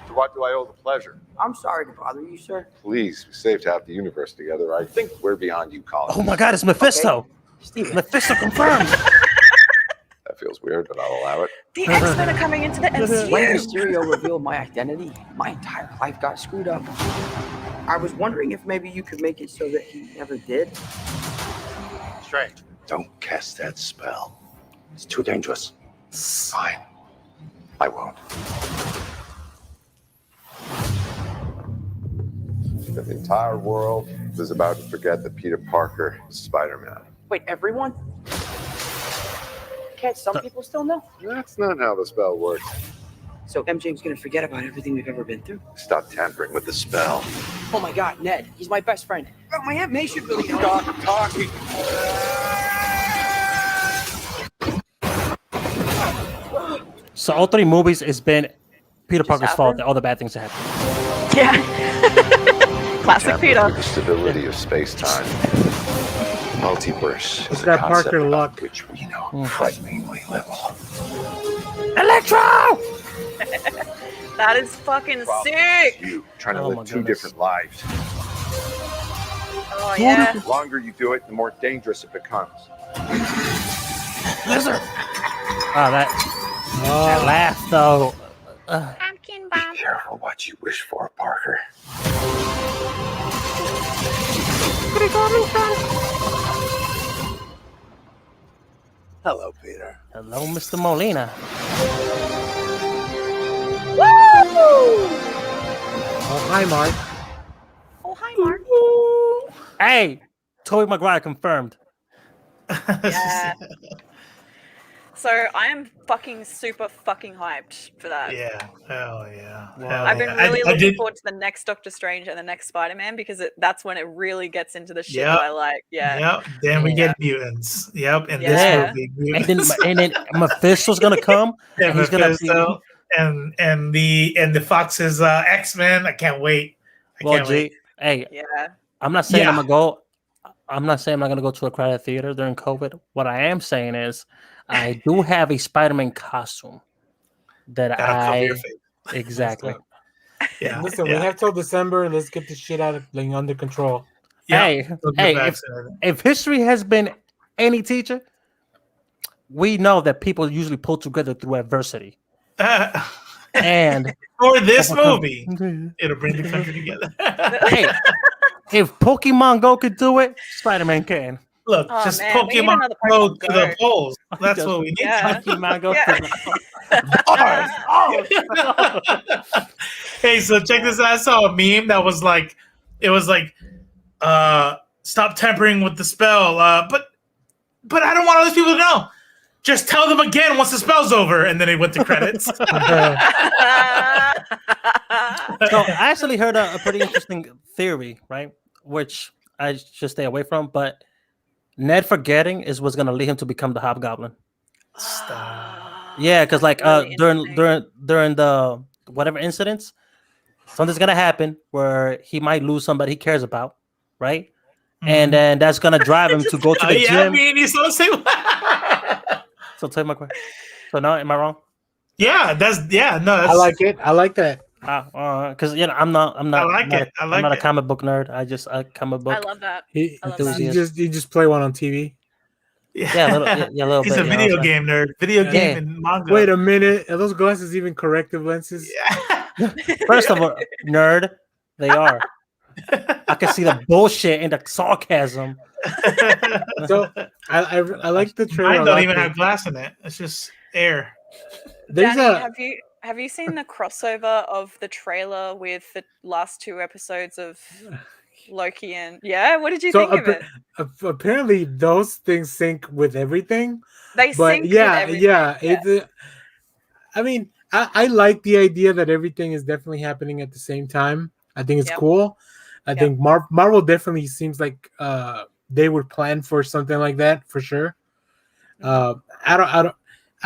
to what do I owe the pleasure? I'm sorry to bother you, sir. Please, we saved half the universe together. I think we're beyond you calling. Oh my God, it's Mephisto. Steven. Mephisto confirmed. That feels weird, but I'll allow it. The X-Men are coming into the When MCU. Mysterio revealed my identity, my entire life got screwed up. I was wondering if maybe you could make it so that he never did. Strange. Don't cast that spell. It's too dangerous. Fine. I won't. The entire world is about to forget that Peter Parker is Spider-Man. Wait, everyone? Can't some people still know? That's not how the spell works. So MJ's gonna forget about everything we've ever been through? Stop tampering with the spell. Oh my God, Ned, he's my best friend. Oh, my Aunt May should really know. Stop talking. So all 3 movies, it's been Peter Parker's fault happened? that all the bad things happen. Yeah. Classic Tamper Peter. with the stability of space-time. Multiverse It's is a that concept Parker about luck. which we know frighteningly little. Electro! That is fucking Problem sick. is you trying to Oh my live two goodness. different lives. Oh yeah. The longer you do it, the more dangerous it becomes. Lizard. Oh, that laugh though. Pumpkin Be careful what you wish for, Parker. Hello, Peter. Hello, Mr. Molina. Oh, hi, Mark. Oh hi, Mark. Hey, Tobey Maguire confirmed. Yeah. So I am fucking super fucking hyped for that. Yeah. Hell yeah. Wow. Hell I've been yeah. really I looking did. forward to the next Doctor Strange and the next Spider-Man because that's when it really gets into the shit Yep. that I like. Yeah. Yep. Then we Yeah. get mutants. Yep. In Yeah. this movie, And then, mutants. and then Mephisto's gonna come. and he's gonna be- Mephisto, and the Fox's X-Men. I can't wait. I Well, can't wait. hey, Yeah. I'm not saying Yeah. I'm gonna go. I'm not saying I'm not gonna go to a crowded theater during COVID. What I am saying is, I do have a Spider-Man costume that That'll cover your I face. exactly. Yeah. Listen, yeah. we have till December, and let's get this shit out of like under control. Yeah. Hey, They'll get hey, vaccinated. if history has been any teacher, we know that people usually pull together through adversity. And For this movie, it'll bring the country together. hey, if Pokemon Go could do it, Spider-Man can. Look, Oh, just man, we need Pokemon another Go Pokemon to Go. the polls. That's Just what we need. Yeah. Pokemon Go. Yeah. Hey, so check this out. I saw a meme that was like, it was like, stop tampering with the spell. But I don't want all these people to know. Just tell them again once the spell's over, and then it went to credits. So I actually heard a pretty interesting theory, right? Which I should stay away from, but Ned forgetting is what's gonna lead him to become the Hobgoblin. Stop. Yeah, because like Really during the whatever incidents, something's gonna happen where he might lose somebody he cares about, right? And then that's gonna drive him to go to the yeah, gym. I mean, he's so same. So tell my question. So now, am I wrong? Yeah, that's no. That's, I like it. I like that. Because I'm not. I like it. I like I'm not a it. comic book nerd. I just a comic book. I love that. He, I love he that. just play one on TV. Yeah, a little He's bit. a video game nerd. Video game and manga. Wait a minute. Are those glasses even corrective lenses? Yeah. First of all, nerd, they are. I can see the bullshit and the sarcasm. So I like the trailer. Mine a don't lot, even but have glass in it. It's just air. There's Danny, have you seen the crossover of the trailer with the last 2 episodes of Loki and what did you think of it? Apparently those things sync with everything. They But sync with yeah, everything. yeah. It, I mean, I like the idea that everything is definitely happening at the same time. I think it's Yep. cool. I think Marvel definitely seems like they would plan for something like that for sure. I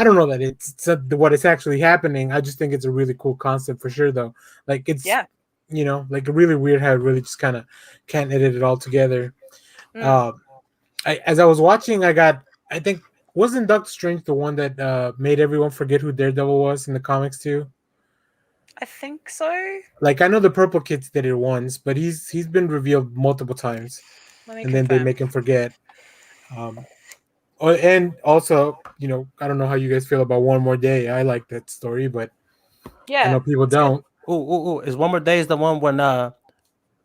don't know that it's what is actually happening. I just think it's a really cool concept for sure, though. Like it's like really weird how it really just kind of can't edit it all together. As I was watching, I think wasn't Doctor Strange the one that made everyone forget who Daredevil was in the comics too? I think so. Like I know the Purple Kids did it once, but he's been revealed multiple times, and then they make him forget. And also, I don't know how you guys feel about One More Day. I like that story, but I know people don't. Ooh! Is One More Day is the one when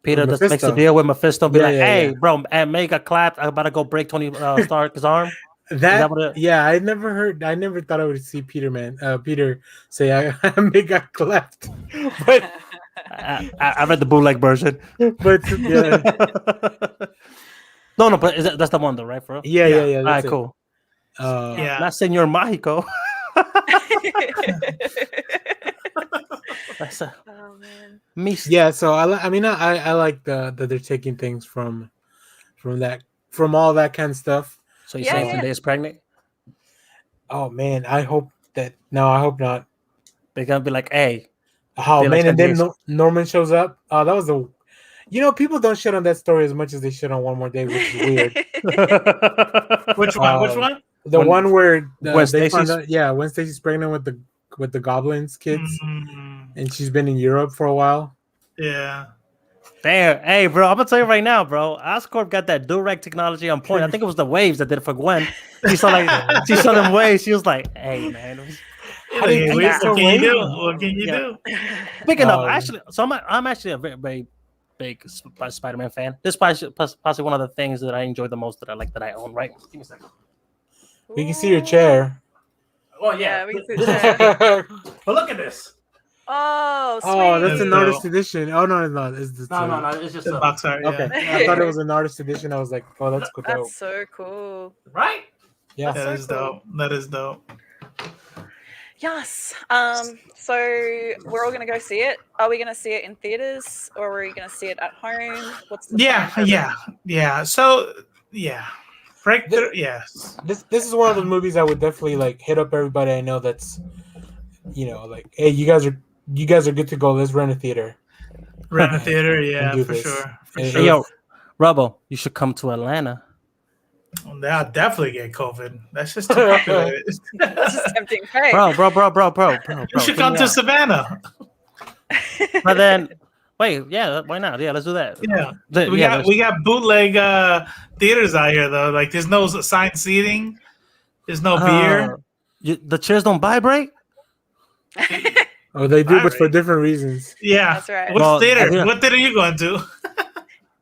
Peter just makes a deal with Mephisto, and be "Hey, bro, and May got clapped. I'm about to go break Tony Stark's arm." I never thought I would see Peter say May got clapped, but I read the bootleg version. But yeah. No, but that's the one though, right? For real? Yeah. All right, cool. Not Senor Mágico. Oh man. Yeah, so I like that they're taking things from all that kind of stuff. So you saying Zendaya is pregnant? Oh man, I hope not. They're gonna be like, hey. Oh man, and then Norman shows up. Oh, that was people don't shit on that story as much as they shit on One More Day, which is weird. Which one? The one where when Stacey's pregnant with the goblins kids, and she's been in Europe for a while. Yeah. Damn, hey, bro, I'm gonna tell you right now, bro. Oscorp got that direct technology on point. I think it was the waves that did it for Gwen. She saw them waves. She was like, "Hey, man." What can you do? Speaking of, actually, so I'm actually a very, very big Spider-Man fan. This is possibly one of the things that I enjoy the most that I own. Right? Give me a second. We can see your chair. Oh yeah, we can see the chair. But look at this. Oh, sweet. Oh, that's an artist edition. Oh no, it's not. No, it's just a box art. Okay, I thought it was an artist edition. I was like, oh, that's cool. That's so cool. Right? Yeah, that is dope. That is dope. Yes. So we're all gonna go see it. Are we gonna see it in theaters or are we gonna see it at home? What's the Yeah. So breakthrough. Yes. This is one of the movies I would definitely like hit up everybody I know that's like, hey, you guys are good to go. Let's rent a theater. Yeah, for sure. Hey, yo, Robo, you should come to Atlanta. I'll definitely get COVID. That's just too populated. That's just tempting fate. Bro. You should come to Savannah. But then, wait, yeah, why not? Yeah, let's do that. Yeah, we got bootleg theaters out here though. Like, there's no assigned seating. There's no beer. The chairs don't vibrate. Oh, they do, but for different reasons. Yeah, that's right. What theater? What theater are you going to?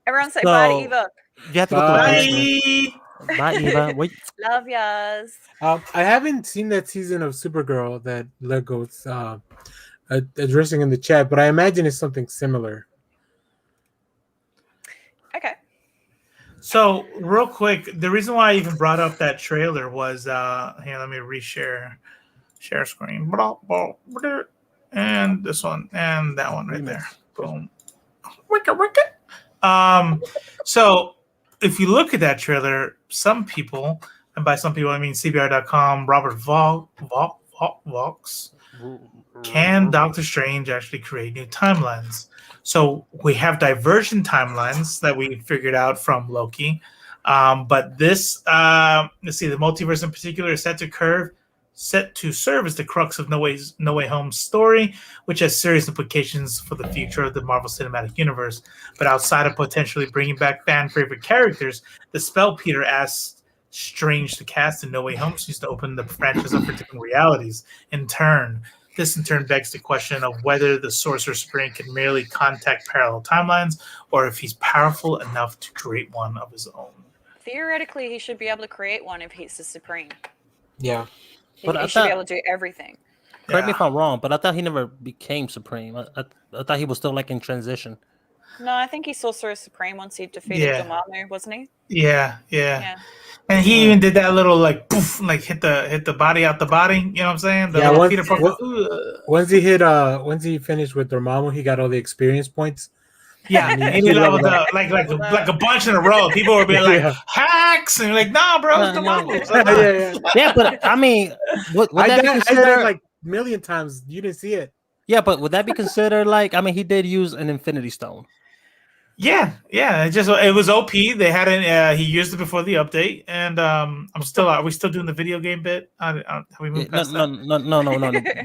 Everyone say bye to Eva. You have to go to Bye, Eva. Wait. Love yas. I haven't seen that season of Supergirl that Lego's addressing in the chat, but I imagine it's something similar. Okay. So, real quick, the reason why I even brought up that trailer was, here, let me reshare screen. And this one, and that one right there. Boom. So, if you look at that trailer, some people, and by some people I mean CBR.com, Robert Vaux, can Doctor Strange actually create new timelines? So we have divergent timelines that we figured out from Loki. But this, let's see, the multiverse in particular is set to serve as the crux of No Way Home's story, which has serious implications for the future of the Marvel Cinematic Universe. But outside of potentially bringing back fan favorite characters, the spell Peter asked Strange to cast in No Way Home seems to open the franchise up for different realities. This in turn begs the question of whether the Sorcerer Supreme can merely contact parallel timelines, or if he's powerful enough to create one of his own. Theoretically, he should be able to create one if he's the Supreme. Yeah. He should be able to do everything. Correct me if I'm wrong, but I thought he never became Supreme. I thought he was still like in transition. No, I think he Sorcerer Supreme once he defeated Dormammu, wasn't he? Yeah. And he even did that little like poof, like hit the body out the body. You know what I'm saying? Once he finished with Dormammu, he got all the experience points. Yeah, any level like a bunch in a row. People were being like hacks, and you're like, nah, bro, it's the Mongols. Yeah, but I mean, would I that be died considered like a million times. You didn't see it. Yeah, but would that be considered like? I mean, he did use an Infinity Stone. Yeah. It was OP. They had he used it before the update, and are we still doing the video game bit? Have we moved past No.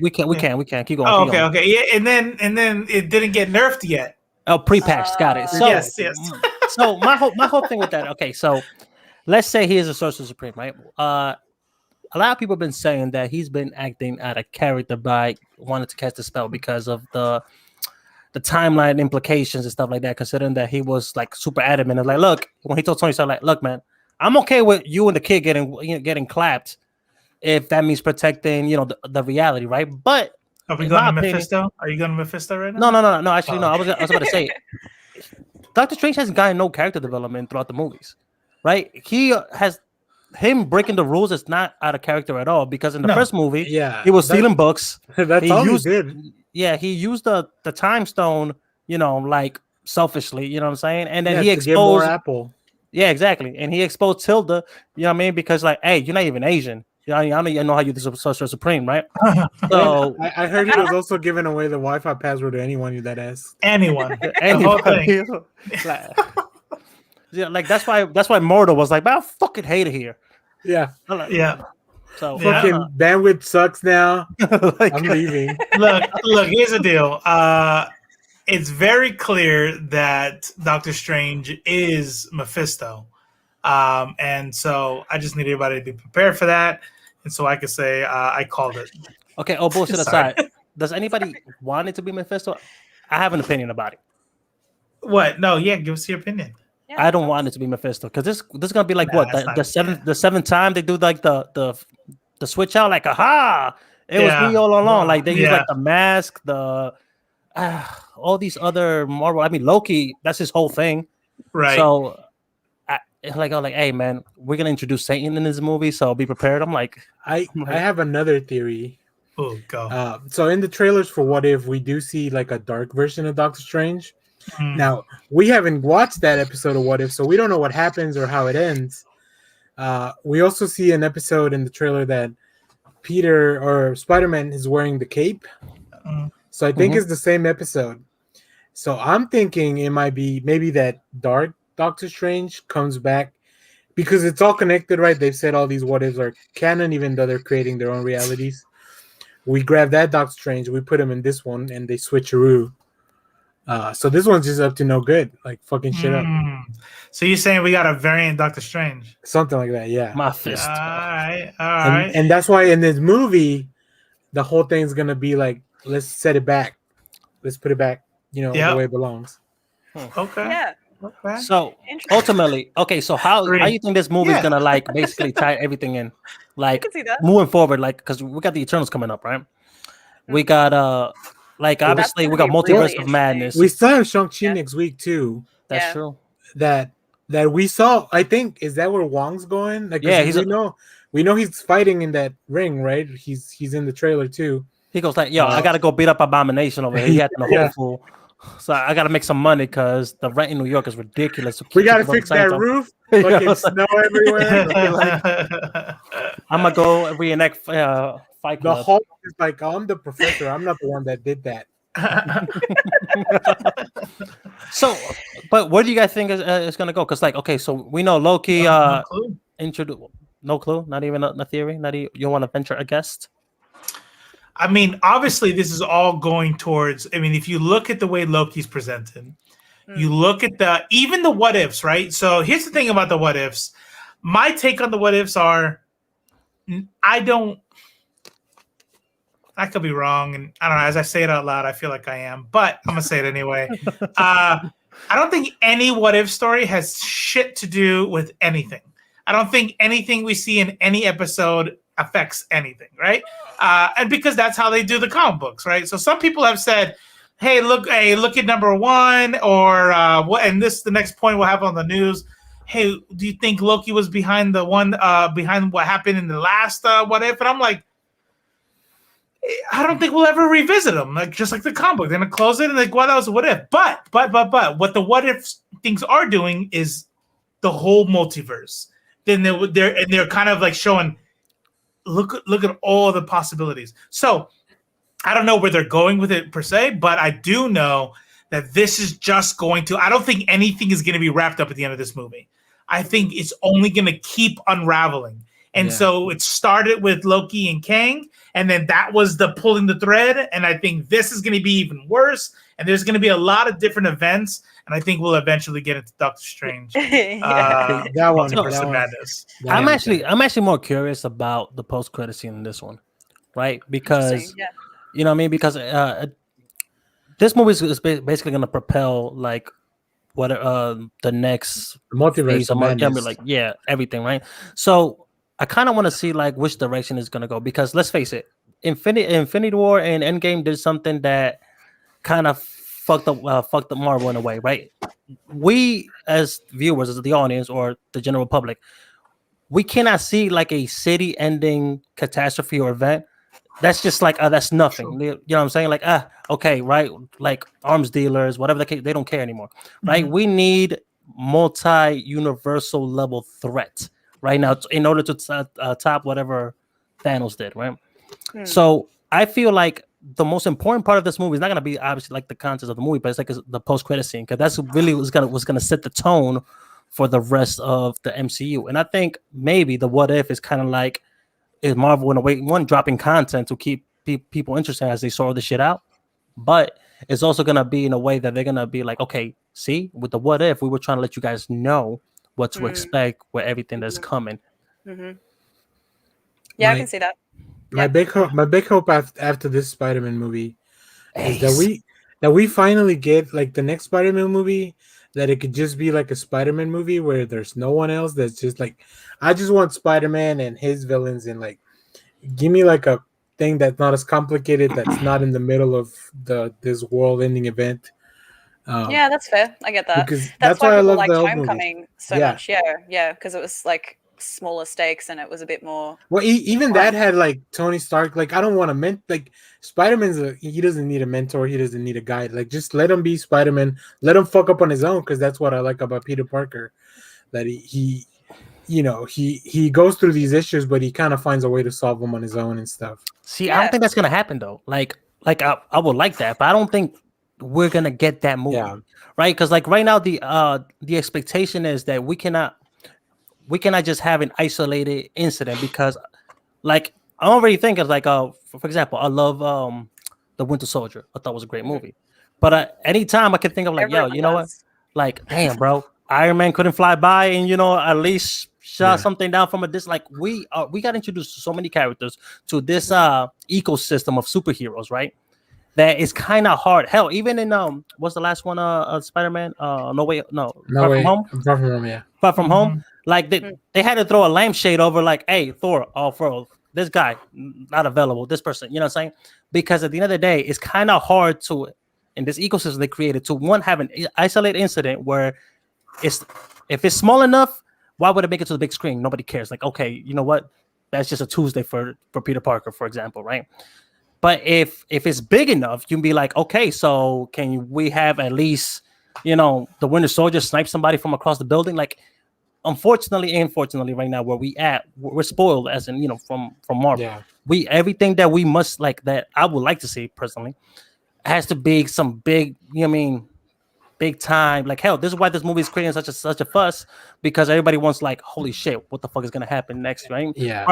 We can't keep going. Oh, keep going. okay. Yeah, and then it didn't get nerfed yet. Oh, pre-patched, got it. So yes. So my whole thing with that. Okay, so let's say he is a Sorcerer Supreme, right? A lot of people have been saying that he's been acting out of character by wanting to cast the spell because of the timeline implications and stuff like that, considering that he was like super adamant and like, look, when he told Tony Stark, like, look, man, I'm okay with you and the kid getting clapped if that means protecting, the reality, right? But are we going to Mephisto? Are you going to Mephisto right now? No. Actually, no. I was about to say, Doctor Strange hasn't gotten no character development throughout the movies, right? Him breaking the rules is not out of character at all, because in the first movie, he was stealing books. That's all he did. Yeah, he used the time stone, like selfishly, you know what I'm saying? And then he exposed get more Apple. Yeah, exactly. And he exposed Tilda, you know what I mean? Because like, hey, you're not even Asian. I don't know how you do Sorcerer Supreme, right? So I heard he was also giving away the Wi-Fi password to anyone that asked. Anyone. Yeah, like that's why Mortal was like, man, I fucking hate it here. Yeah. So fucking bandwidth sucks now. I'm leaving. Look, here's the deal. It's very clear that Doctor Strange is Mephisto. And so I just need everybody to be prepared for that. And so I could say I called it. Okay, bullshit aside. Does anybody want it to be Mephisto? I have an opinion about it. What? No, give us your opinion. I don't want it to be Mephisto, because this is gonna be like the seventh time they do like the switch out, like aha, it was me all along. Like they use like the mask, all these other Marvel. I mean Loki, that's his whole thing, right? So I'm like, hey man, we're gonna introduce Satan in this movie, so be prepared. I'm like, I have another theory. Oh, go. So in the trailers for What If, we do see like a dark version of Doctor Strange. Now, we haven't watched that episode of What If, so we don't know what happens or how it ends. We also see an episode in the trailer that Peter or Spider-Man is wearing the cape. So I think it's the same episode. So I'm thinking it might be maybe that dark Doctor Strange comes back, because it's all connected, right? They've said all these What Ifs are canon, even though they're creating their own realities. We grab that Doctor Strange, we put him in this one, and they switcheroo. So this one's just up to no good, like fucking shit up. So you're saying we got a variant Doctor Strange? Something like that, yeah. My fist. All right. And that's why in this movie, the whole thing's gonna be like, let's set it back, let's put it back, the way it belongs. Okay. Yeah. Okay. So ultimately, so how you think this movie is gonna like basically tie everything in, like moving forward, like because we got the Eternals coming up, right? We got like obviously we got Multiverse of Madness. We still have Shang-Chi next week too. That's true. That we saw. I think is that where Wong's going? Like, we know he's fighting in that ring, right? He's in the trailer too. He goes like, "Yo, I gotta go beat up Abomination over here. He had the whole fool, so I gotta make some money because the rent in New York is ridiculous. We gotta fix that roof. Fucking snow everywhere. I'm gonna go reenact Fight Club. The Hulk is like, I'm the professor. I'm not the one that did that. So, but where do you guys think is gonna go? Because so we know Loki. No clue. Not even a theory. Not even, you want to venture a guess? I mean, obviously, this is all going towards. I mean, if you look at the way Loki's presented, you look at even the what ifs, right? So here's the thing about the what ifs. My take on the what ifs are, I could be wrong, and I don't know. As I say it out loud, I feel like I am, but I'm gonna say it anyway. I don't think any what if story has shit to do with anything. I don't think anything we see in any episode affects anything, right? And because that's how they do the comic books, right? So some people have said, "Hey, look at number one," or what? And the next point we'll have on the news. Hey, do you think Loki was behind what happened in the last what if? And I'm like, I don't think we'll ever revisit them. Like just like the comic book, they're gonna close it and like, well, that was a what if. But what the what if things are doing is the whole multiverse. Then they're kind of like showing, look at all the possibilities. So I don't know where they're going with it per se, but I do know that this is just going to. I don't think anything is going to be wrapped up at the end of this movie. I think it's only going to keep unraveling. And so it started with Loki and Kang, and then that was the pulling the thread. And I think this is going to be even worse. And there's going to be a lot of different events. And I think we'll eventually get into Doctor Strange. That one. Multiverse of Madness. I'm actually more curious about the post credit scene in this one, right? Because you know what I mean. Because this movie is basically going to propel like what the next multiverse of madness. Like everything, right? So I kind of want to see like which direction is going to go, because let's face it, Infinity War and Endgame did something that kind of fucked up Marvel in a way, right? We as viewers, as the audience or the general public, we cannot see like a city-ending catastrophe or event. That's just like that's nothing. You know what I'm saying? Like okay, right? Like arms dealers, whatever the case, they don't care anymore, right? We need multi-universal level threat right now in order to top whatever Thanos did, right? So I feel like the most important part of this movie is not going to be obviously like the content of the movie, but it's like the post-credit scene, because that's really was gonna set the tone for the rest of the MCU. And I think maybe the what if is kind of like, is Marvel in a way dropping content to keep people interested as they sort the shit out, but it's also gonna be in a way that they're gonna be like, okay, see, with the what if, we were trying to let you guys know what to expect with everything that's coming. Yeah, I can see that. My big hope after this Spider-Man movie is that we finally get like the next Spider-Man movie, that it could just be like a Spider-Man movie where there's no one else. That's just like, I just want Spider-Man and his villains, and like give me like a thing that's not as complicated, that's not in the middle of this world-ending event. Yeah, that's fair. I get that. Because That's why I people love liked the old Homecoming movies. so much. Yeah, because it was like smaller stakes and it was a bit more. Well, even that had like Tony Stark. Like, I don't want to like Spider-Man's. He doesn't need a mentor. He doesn't need a guide. Like, just let him be Spider-Man. Let him fuck up on his own, because that's what I like about Peter Parker. That he goes through these issues, but he kind of finds a way to solve them on his own and stuff. See, I don't think that's gonna happen though. Like I would like that, but I don't think we're gonna get that movie, right? Because like right now the expectation is that we cannot just have an isolated incident, because like I'm already thinking like for example, I love the Winter Soldier. I thought it was a great movie, but anytime I can think of like, Everyone yo, you know what? Like, damn, bro, Iron Man couldn't fly by and at least shot something down from a distance. Like we got introduced to so many characters to this ecosystem of superheroes, right? That is kind of hard. Hell, even in what's the last one? Spider-Man. Far From Home. Far From Home. Like they had to throw a lampshade over. Like, hey, Thor, for this guy not available. This person, you know what I'm saying? Because at the end of the day, it's kind of hard to, in this ecosystem they created, to have an isolated incident where if it's small enough, why would it make it to the big screen? Nobody cares. Like, okay, you know what? That's just a Tuesday for Peter Parker, for example, right? But if it's big enough, you can be like, okay, so can we have at least, the Winter Soldier snipe somebody from across the building? Like, unfortunately, right now where we're spoiled, as in, from Marvel. Yeah. Everything that we must like, that I would like to see personally, has to be some big, big time. Like, hell, this is why this movie is creating such a fuss, because everybody wants like, holy shit, what the fuck is gonna happen next, right? Yeah.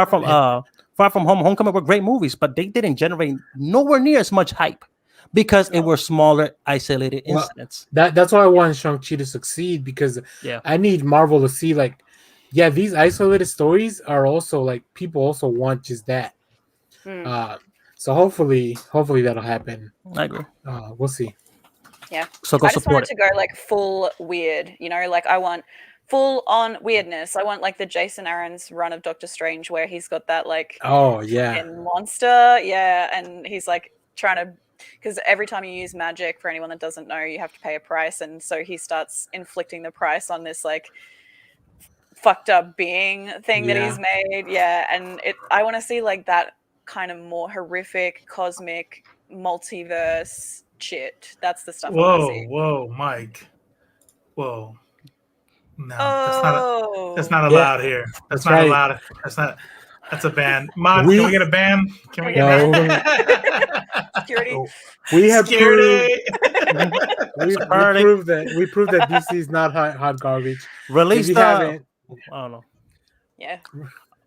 Far From Home, Homecoming were great movies, but they didn't generate nowhere near as much hype because it were smaller, isolated incidents. That's why I want Shang-Chi to succeed, because I need Marvel to see like, these isolated stories are also like, people also want just that. So hopefully that'll happen. I agree. We'll see. Yeah. So go I just support wanted to go like full weird, like I want full on weirdness. I want like the Jason Aaron's run of Doctor Strange, where he's got that like monster, and he's like trying to, because every time you use magic, for anyone that doesn't know, you have to pay a price, and so he starts inflicting the price on this like fucked up being thing that he's made. And I want to see like that kind of more horrific, cosmic, multiverse shit. That's the stuff I Whoa, want to see. whoa, Mike. Whoa. No, Oh, that's not allowed here. That's not right. allowed. That's a ban. Mod, We- can we get a ban? Can we get No. a ban? security. We have proved Security. we Security. proved that DC is not hot garbage. Release If you the. haven't, I don't know. Yeah.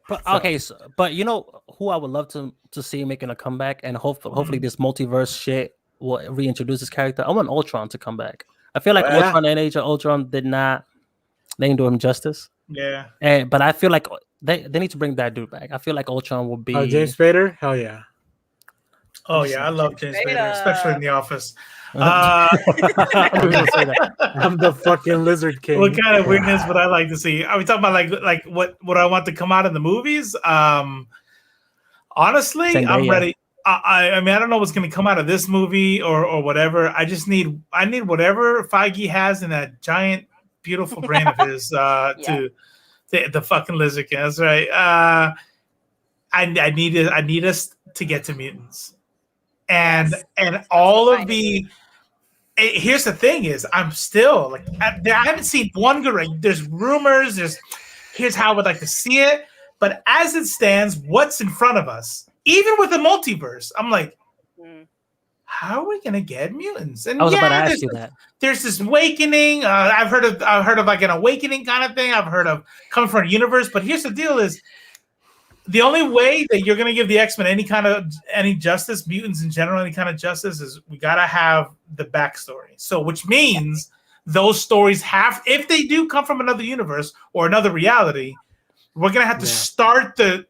But okay, but you know who I would love to see making a comeback, and hopefully this multiverse shit will reintroduce this character. I want Ultron to come back. I feel like Yeah. Ultron and Age of Ultron they didn't do him justice. Yeah. But I feel like they need to bring that dude back. I feel like Ultron will be James Spader, hell yeah. Oh yeah, I love James Spader, especially in The Office. I was gonna say that. I'm the fucking Lizard King. What kind of weirdness would I like to see? Are we talking about like what I want to come out in the movies? Honestly, Zendaya. I'm ready. I mean, I don't know what's going to come out of this movie or whatever. I need whatever Feige has in that giant, beautiful brain of his to the fucking Lizard King. That's right. I need us to get to mutants, and all of the. Here's the thing: is I'm still like I haven't seen one good. Right? There's rumors. Here's how I would like to see it, but as it stands, what's in front of us? Even with the multiverse, I'm like, how are we gonna get mutants? And I was about to ask you that. There's this awakening. I've heard of like an awakening kind of thing. I've heard of coming from a universe. But here's the deal: is the only way that you're gonna give the X-Men any justice, mutants in general, any kind of justice, is we gotta have the backstory. So, which means those stories if they do come from another universe or another reality, we're gonna have to start the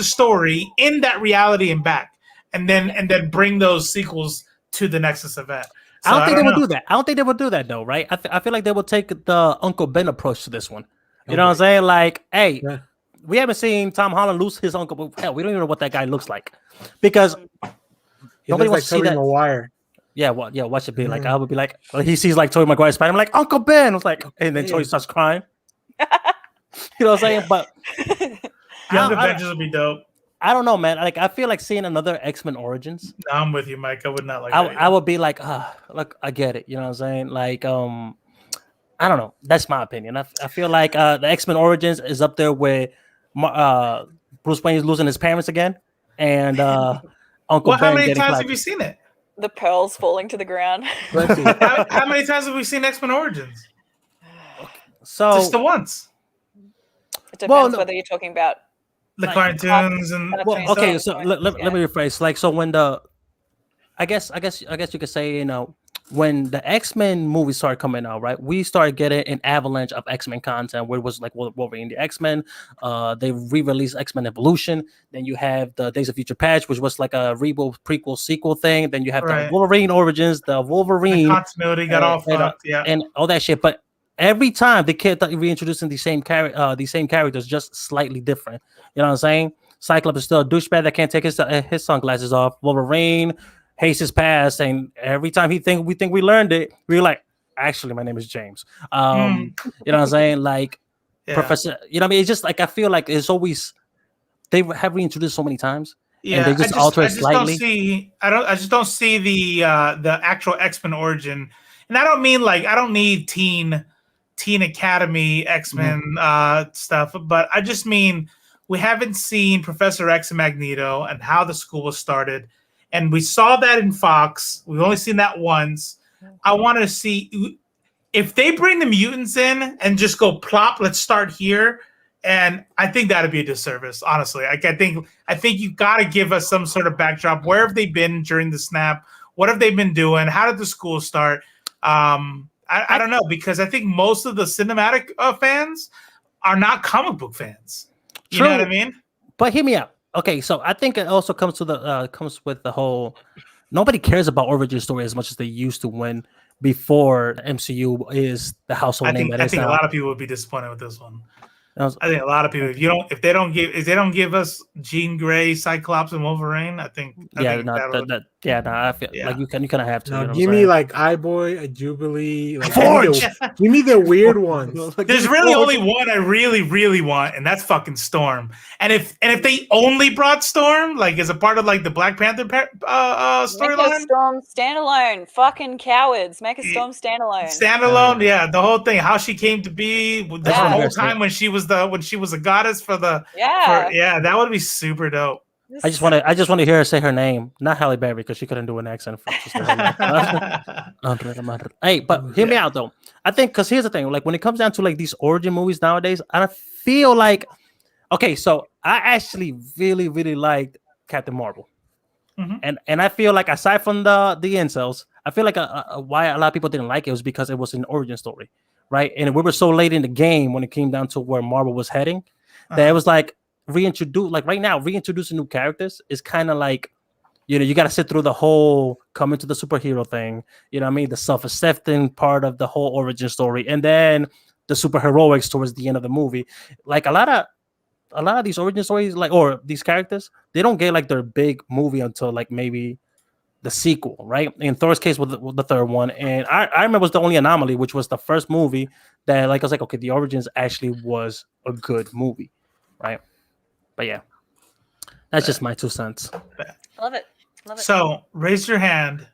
story in that reality and back, and then bring those sequels to the Nexus event. So I don't think they would do that. I don't think they would do that though, right? I feel like they will take the Uncle Ben approach to this one. You know what I'm saying? Like, hey, we haven't seen Tom Holland lose his uncle, but hell, we don't even know what that guy looks like because nobody wants to see that. Maguire. Yeah, watch it be like. I would be like, he sees like Tobey Maguire Spider. I'm like, Uncle Ben. I was like, and then Tobey starts crying. You know what I'm saying? But Young Avengers would be dope. I don't know, man. Like, I feel like seeing another X-Men Origins. No, I'm with you, Mike. I would not like. I would be like, look, I get it. You know what I'm saying? Like, I don't know. That's my opinion. I feel like the X-Men Origins is up there with Bruce Wayne is losing his parents again, and Uncle Ben. How many times have you seen it? The pearls falling to the ground. How many times have we seen X-Men Origins? So just the once. It depends whether you're talking about the cartoons and. Okay, so let me rephrase. Like, so when I guess you could say, you know, when the X-Men movies started coming out, right? We started getting an avalanche of X-Men content where it was like Wolverine, the X-Men. They re-released X-Men Evolution. Then you have the Days of Future Past, which was like a reboot, prequel, sequel thing. Then you have the Wolverine Origins, the Wolverine the continuity got all fucked, and all that shit. But every time they kept reintroducing these same characters, just slightly different. You know what I'm saying? Cyclops is still a douchebag that can't take his sunglasses off. Wolverine hates his past, and every time we think we learned it, we're like, actually, my name is James. You know what I'm saying? Like Professor, you know what I mean? It's just like I feel like it's always they have reintroduced so many times. Yeah, and they just alter it slightly. I just don't see the actual X-Men origin, and I don't need Teen Academy X-Men stuff, but I just mean we haven't seen Professor X and Magneto and how the school was started. And we saw that in Fox. We've only seen that once. I want to see if they bring the mutants in and just go plop. Let's start here, and I think that'd be a disservice. Honestly, I think you got to give us some sort of backdrop. Where have they been during the snap? What have they been doing? How did the school start? I don't know, because I think most of the cinematic fans are not comic book fans. You know what I mean? But hear me out. Okay, so I think it also comes with the whole nobody cares about origin story as much as they used to when before the MCU is the household name. I think a lot of people would be disappointed with this one. I think a lot of people, if they don't give us Jean Grey, Cyclops, and Wolverine, I think Yeah, no, I feel like you kind of have to. No, you know give me like iBoy, a Jubilee, like Forge. give me the weird ones. There's really only one I really, really want, and that's fucking Storm. And if they only brought Storm, like as a part of like the Black Panther storyline, Make a Storm standalone. Fucking cowards. Make a Storm standalone. Standalone, yeah, the whole thing, how she came to be, the whole time when she was a goddess for the that would be super dope. I just want to hear her say her name, not Halle Berry, because she couldn't do an accent. Hey, but hear me out though. I think because here's the thing, like when it comes down to like these origin movies nowadays, I feel like so I actually really, really liked Captain Marvel, and I feel like aside from the incels, I feel like why a lot of people didn't like it was because it was an origin story, right? And we were so late in the game when it came down to where Marvel was heading that it was like reintroducing new characters is kind of like, you got to sit through the whole coming to the superhero thing, you know what I mean, the self-accepting part of the whole origin story, and then the superheroics towards the end of the movie. Like a lot of these origin stories, like, or these characters, they don't get like their big movie until like maybe the sequel, right? In Thor's case with the third one, and I remember it was the only anomaly, which was the first movie that like I was like, okay, the origins actually was a good movie, right? But yeah, that's just my 2 cents. I love it. So raise your hand.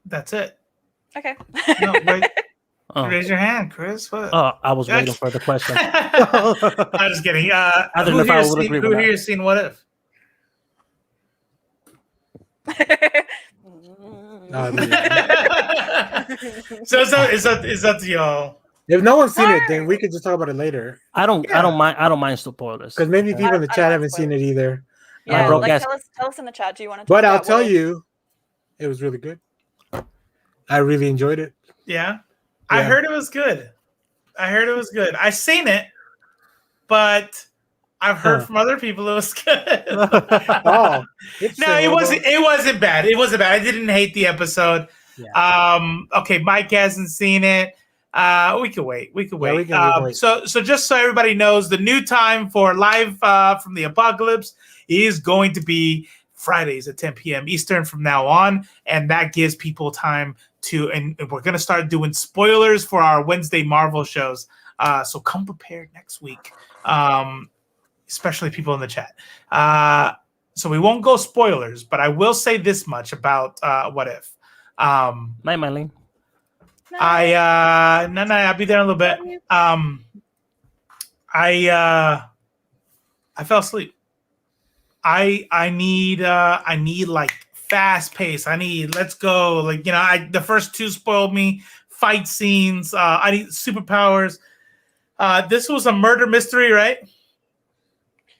That's it. Okay. No, raise your hand, Chris. What? Oh, I was waiting for the question. I'm just kidding. Who here has seen What If? So is that y'all? If no one's seen it, then we could just talk about it later. I don't mind spoilers because maybe people in the chat haven't seen it either. Yeah, tell us in the chat. Do you want to? But I'll tell you, it was really good. I really enjoyed it. Yeah, I heard it was good. I've seen it, but I've heard from other people it was good. No, it wasn't bad. It wasn't bad. I didn't hate the episode. Yeah. Okay, Mike hasn't seen it. We could wait. We can wait. So just so everybody knows, the new time for live from the apocalypse is going to be Fridays at 10 p.m. Eastern from now on, and that gives people time to. And we're gonna start doing spoilers for our Wednesday Marvel shows. So come prepared next week, especially people in the chat. So we won't go spoilers, but I will say this much about What If. Night, Marlene. I'll be there in a little bit. I fell asleep. I need like fast pace. I need let's go. Like, the first two spoiled me. Fight scenes. I need superpowers. This was a murder mystery, right?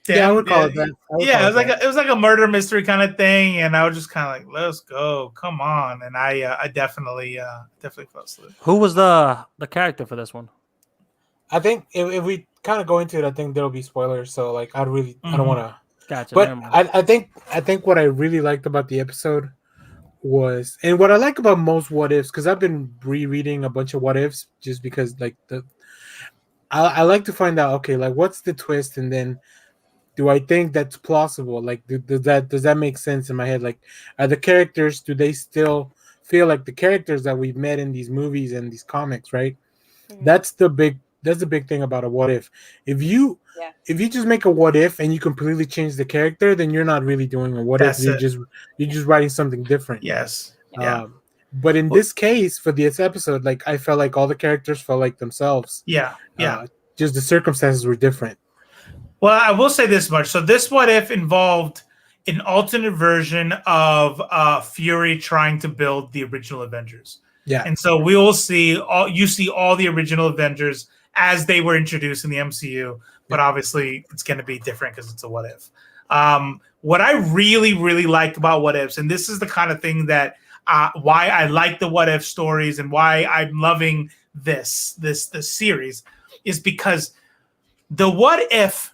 Yeah, I would call it that. It was like a murder mystery kind of thing, and I was just kind of like, "Let's go, come on!" And I definitely fell asleep. Who was the character for this one? I think if we kind of go into it, I think there'll be spoilers. So like, I don't want to. Gotcha. But I think what I really liked about the episode was, and what I like about most What Ifs, because I've been rereading a bunch of What Ifs just because like I like to find out, okay, like what's the twist, and then. Do I think that's plausible? Like, does that make sense in my head? Like, are the characters, do they still feel like the characters that we've met in these movies and these comics, right? Mm-hmm. That's the big thing about a What If. If you just make a What If and you completely change the character, then you're not really doing a What If. You're just writing something different. Yes. Yeah. But in this case, for this episode, like I felt like all the characters felt like themselves. Yeah. Yeah. Just the circumstances were different. Well, I will say this much. So this What If involved an alternate version of Fury trying to build the original Avengers. Yeah. And so we will see all the original Avengers as they were introduced in the MCU, but obviously it's going to be different because it's a What If. What I really, really like about What Ifs, and this is the kind of thing that why I like the What If stories and why I'm loving this series, is because the What If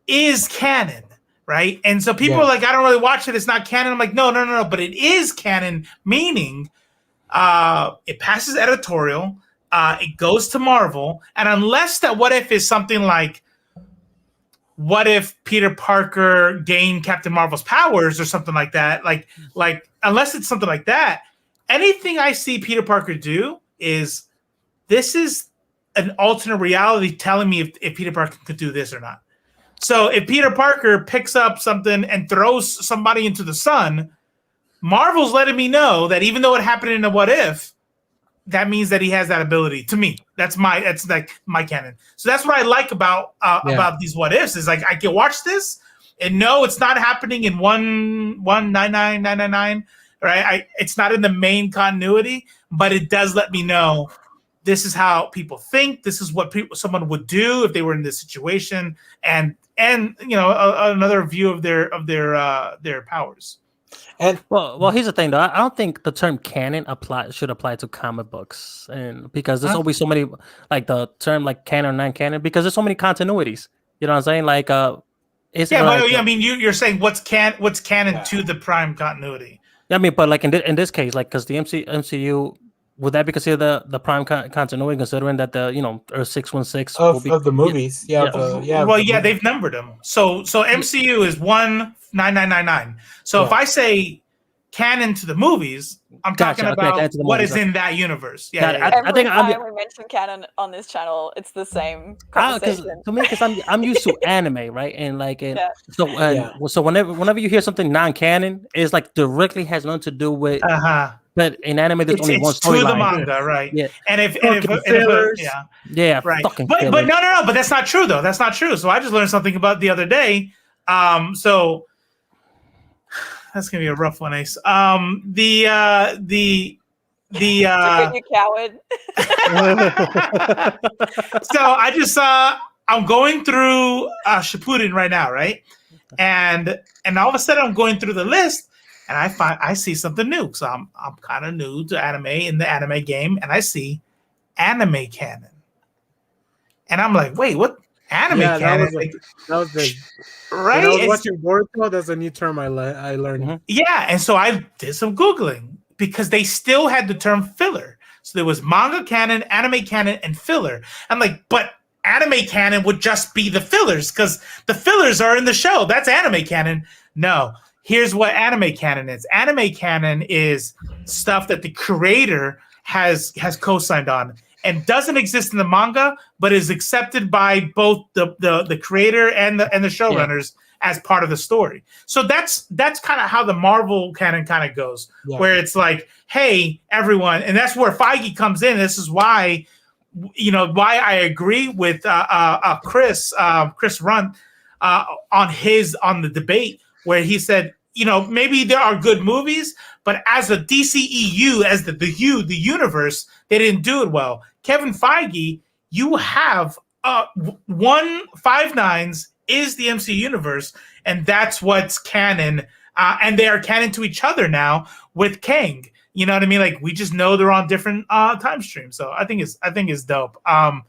is canon, right? And so people are like, I don't really watch it, it's not canon. I'm like, no, but it is canon, meaning it passes editorial, it goes to Marvel, and unless that What If is something like what if Peter Parker gained Captain Marvel's powers or something like that? Like unless it's something like that, anything I see Peter Parker do is this is an alternate reality telling me if Peter Parker could do this or not. So if Peter Parker picks up something and throws somebody into the sun, Marvel's letting me know that even though it happened in a what if, that means that he has that ability. To me, that's like my canon. So that's what I like about these what ifs is like I can watch this and no, it's not happening in 19999, right? It's not in the main continuity, but it does let me know this is how people think. This is what someone would do if they were in this situation, and another view of their powers. And well, here's the thing though. I don't think the term canon should apply to comic books, and because there's always so many like the term like canon or non-canon because there's so many continuities. You know what I'm saying? Like it's I mean you're saying what's canon to the prime continuity. Yeah, I mean, but like in this case, like because the MCU. Would that be considered the prime continuity, considering that the Earth 616 of the movies? They've numbered them. So MCU is 19999. So if I say canon to the movies, I'm talking about what is in that universe. Every time we mention canon on this channel, it's the same conversation. To me, because I'm used to anime, right? And so whenever you hear something non-canon, it's like directly has nothing to do with. But in anime, there's only one storyline. To the manga, right? Yeah. And if right. But no, but that's not true though. That's not true. So I just learned something about the other day. So that's gonna be a rough one, Ace. You coward. So I just I'm going through Shippuden right now, right? And all of a sudden I'm going through the list. And I see something new. So I'm kind of new to anime in the anime game, and I see anime canon. And I'm like, wait, what anime canon? That was the right. When I was watching Boruto, that's a new term I learned. Mm-hmm. Yeah, and so I did some Googling because they still had the term filler. So there was manga canon, anime canon, and filler. I'm like, but anime canon would just be the fillers because the fillers are in the show. That's anime canon. No. Here's what anime canon is. Anime canon is stuff that the creator has co-signed on and doesn't exist in the manga, but is accepted by both the creator and the showrunners as part of the story. So that's kind of how the Marvel canon kind of goes, where it's like, hey, everyone, and that's where Feige comes in. This is why, why I agree with Chris Runt on the debate where he said, maybe there are good movies, but as a DCEU, as the universe, they didn't do it well. Kevin Feige, you have 159s is the MC universe, and that's what's canon. And they are canon to each other now with Kang. You know what I mean? Like we just know they're on different time streams. So I think it's dope. But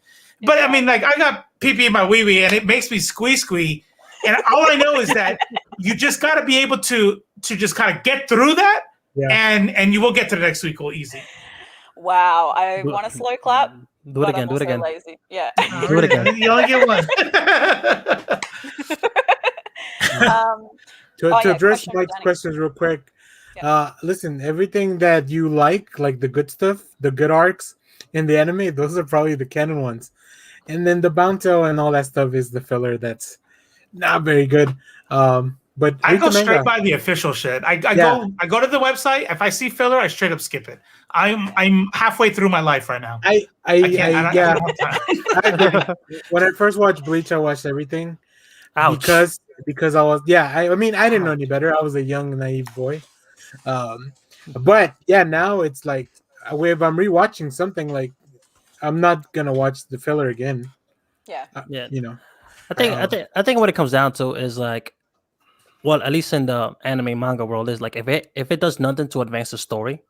I mean, like I got pee in my wee wee, and it makes me squee. And all I know is that you just got to be able to just kind of get through that, and you will get to the next week easy. Wow, I want a slow clap. Do it again. Do it again. Lazy. Yeah. Do it again. You only get one. To address Mike's questions real quick, listen, everything that you like the good stuff, the good arcs in the anime, those are probably the canon ones. And then the Bounto and all that stuff is the filler that's not very good. But I go straight by the official shit. I go to the website. If I see filler, I straight up skip it. I'm halfway through my life right now. I when I first watched Bleach, I watched everything. Ouch. Because I was I mean I didn't know any better. I was a young naive boy. But now it's like if I'm rewatching something, like I'm not gonna watch the filler again. Yeah. I think what it comes down to is like, well, at least in the anime manga world, is like if it does nothing to advance the story,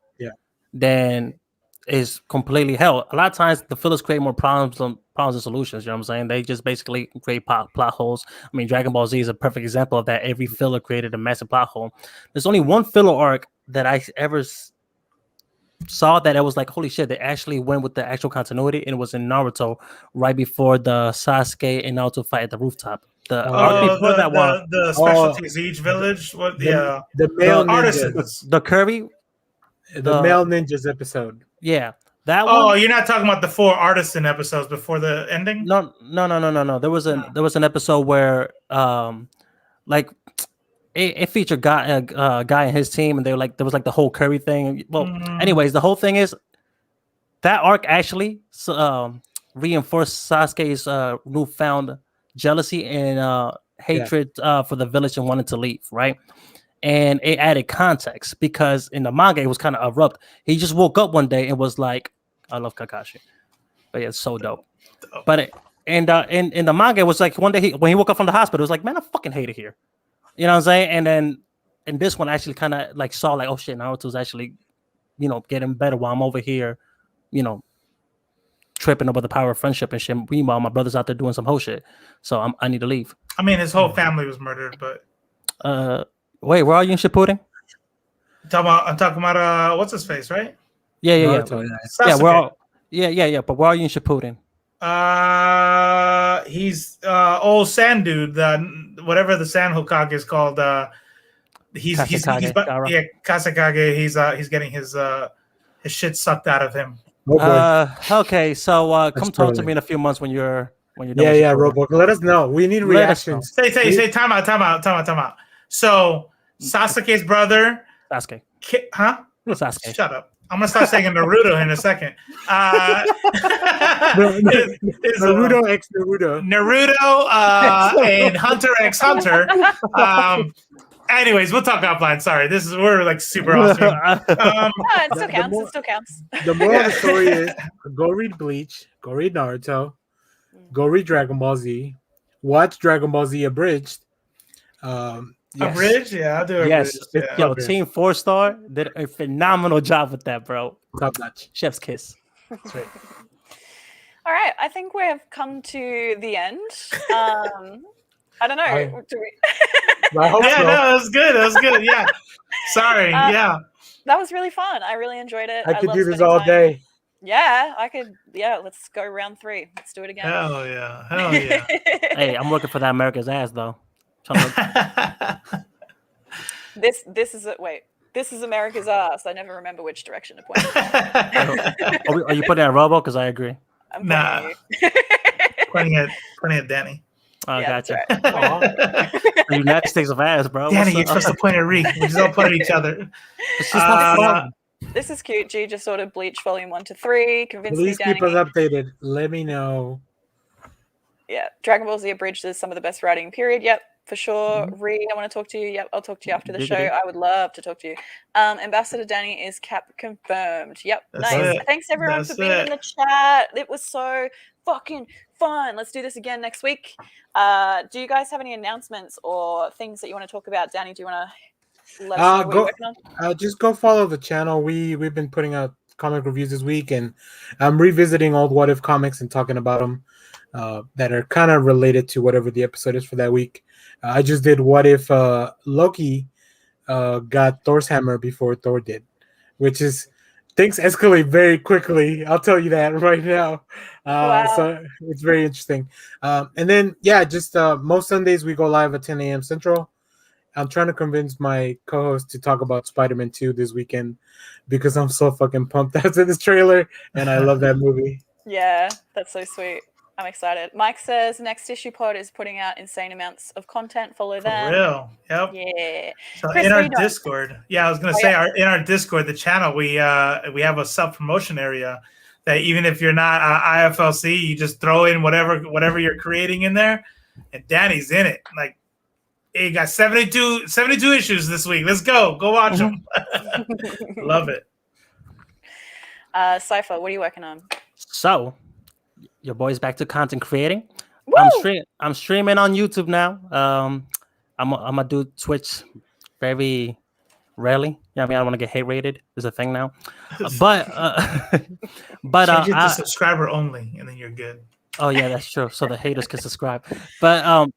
then it's completely hell. A lot of times the fillers create more problems and solutions. You know what I'm saying? They just basically create plot holes. I mean, Dragon Ball Z is a perfect example of that. Every filler created a massive plot hole. There's only one filler arc that I ever saw that it was like, holy shit, they actually went with the actual continuity, and it was in Naruto right before the Sasuke and Naruto fight at the rooftop. The arc before that one. The specialties each village. What the male artisans. The Kirby. The male ninjas episode. Yeah. That one. Oh, you're not talking about the 4 artisan episodes before the ending? No. There was an episode where like it featured a guy and his team, and they were like there was like the whole Kirby thing. Well, anyways, the whole thing is that arc actually reinforced Sasuke's newfound jealousy and hatred for the village and wanted to leave, right? And it added context because in the manga it was kind of abrupt. He just woke up one day and was like, "I love Kakashi," but yeah, it's so dope. But in the manga it was like one day when he woke up from the hospital, it was like, "Man, I fucking hate it here." You know what I'm saying? And then in this one, actually kind of like saw like, oh shit, Naruto's actually, getting better while I'm over here, tripping over the power of friendship and shit. Meanwhile, my brother's out there doing some whole shit. So I need to leave. I mean, his whole family was murdered, but. Wait, where are you in Shippuden? I'm talking about what's his face, right? Yeah. Sasuke. Yeah. But where are you in Shippuden? He's old sand dude. Whatever the Sand Hokage is called. He's Kasakage. He's getting his shit sucked out of him. Okay, so come talk to me in a few months when you're done. Yeah, Robo. Let us know. We need reactions. Say time out. So Sasuke's brother. Sasuke. Sasuke. Shut up. I'm gonna start saying Naruto in a second. Naruto x Naruto. Naruto and Hunter x Hunter. Anyways, we'll talk offline. Sorry, we're like super awesome. It still counts. It still counts. The moral of the story is: go read Bleach, go read Naruto, go read Dragon Ball Z, watch Dragon Ball Z Abridged. Yes. Abridged? Yeah, I'll do it. Yes. Yeah. Yo, Team 4-Star did a phenomenal job with that, bro. Top notch. Chef's kiss. That's right. All right, I think we have come to the end. I don't know. Do we? I hope so. No, it was good. It was good. Yeah. Sorry. Yeah. That was really fun. I really enjoyed it. I could do this all day. Yeah, I could. Yeah, let's go round 3. Let's do it again. Hell yeah. Hey, I'm looking for that America's ass though. This is America's ass. I never remember which direction to point. Are you putting at Robo? Because I agree. Nah. Pointing at Danny. Oh, yeah, gotcha. Right. United States of ass, bro. Danny, you're supposed to point at Reek. We just don't point at each other. It's just not fun. This is cute. G just ordered Bleach Volume 1 to 3. Convince Please me, Danny. keep us updated. Let me know. Yeah, Dragon Ball Z Abridged is some of the best writing. Period. Yep, for sure. Reed, I want to talk to you. Yep, I'll talk to you after the show. I would love to talk to you. Ambassador Danny is cap confirmed. Yep, That's nice. it. Thanks everyone for being in the chat. It was so fucking fun. Let's do this again next week. Do you guys have any announcements or things that you want to talk about? Danny, do you want to let us know what you're working on? Just go follow the channel. We've been putting out comic reviews this week, and I'm revisiting old What If comics and talking about them that are kind of related to whatever the episode is for that week. I just did What If Loki got Thor's hammer before Thor did, which is things escalate very quickly. I'll tell you that right now. Wow. So it's very interesting. And then, just most Sundays we go live at 10 a.m. Central. I'm trying to convince my co-host to talk about Spider-Man 2 this weekend because I'm so fucking pumped after this trailer, and I love that movie. Yeah, that's so sweet. I'm excited. Mike says next issue pod is putting out insane amounts of content. Follow them. For real. Yep. Yeah. So Chris, in our what are you doing? Discord, I was gonna say in our Discord, the channel, we have a self-promotion area that even if you're not IFLC, you just throw in whatever you're creating in there, and Danny's in it. Like, hey, got 72 issues this week. Let's go watch them. Love it. Cipher, what are you working on? So, your boy's back to content creating. Woo! I'm streaming on YouTube now. I'm gonna do Twitch very rarely. Yeah, I mean, I don't want to get hate rated. There's a thing now, but change it to subscriber only, and then you're good. Oh yeah, that's true. So the haters can subscribe. But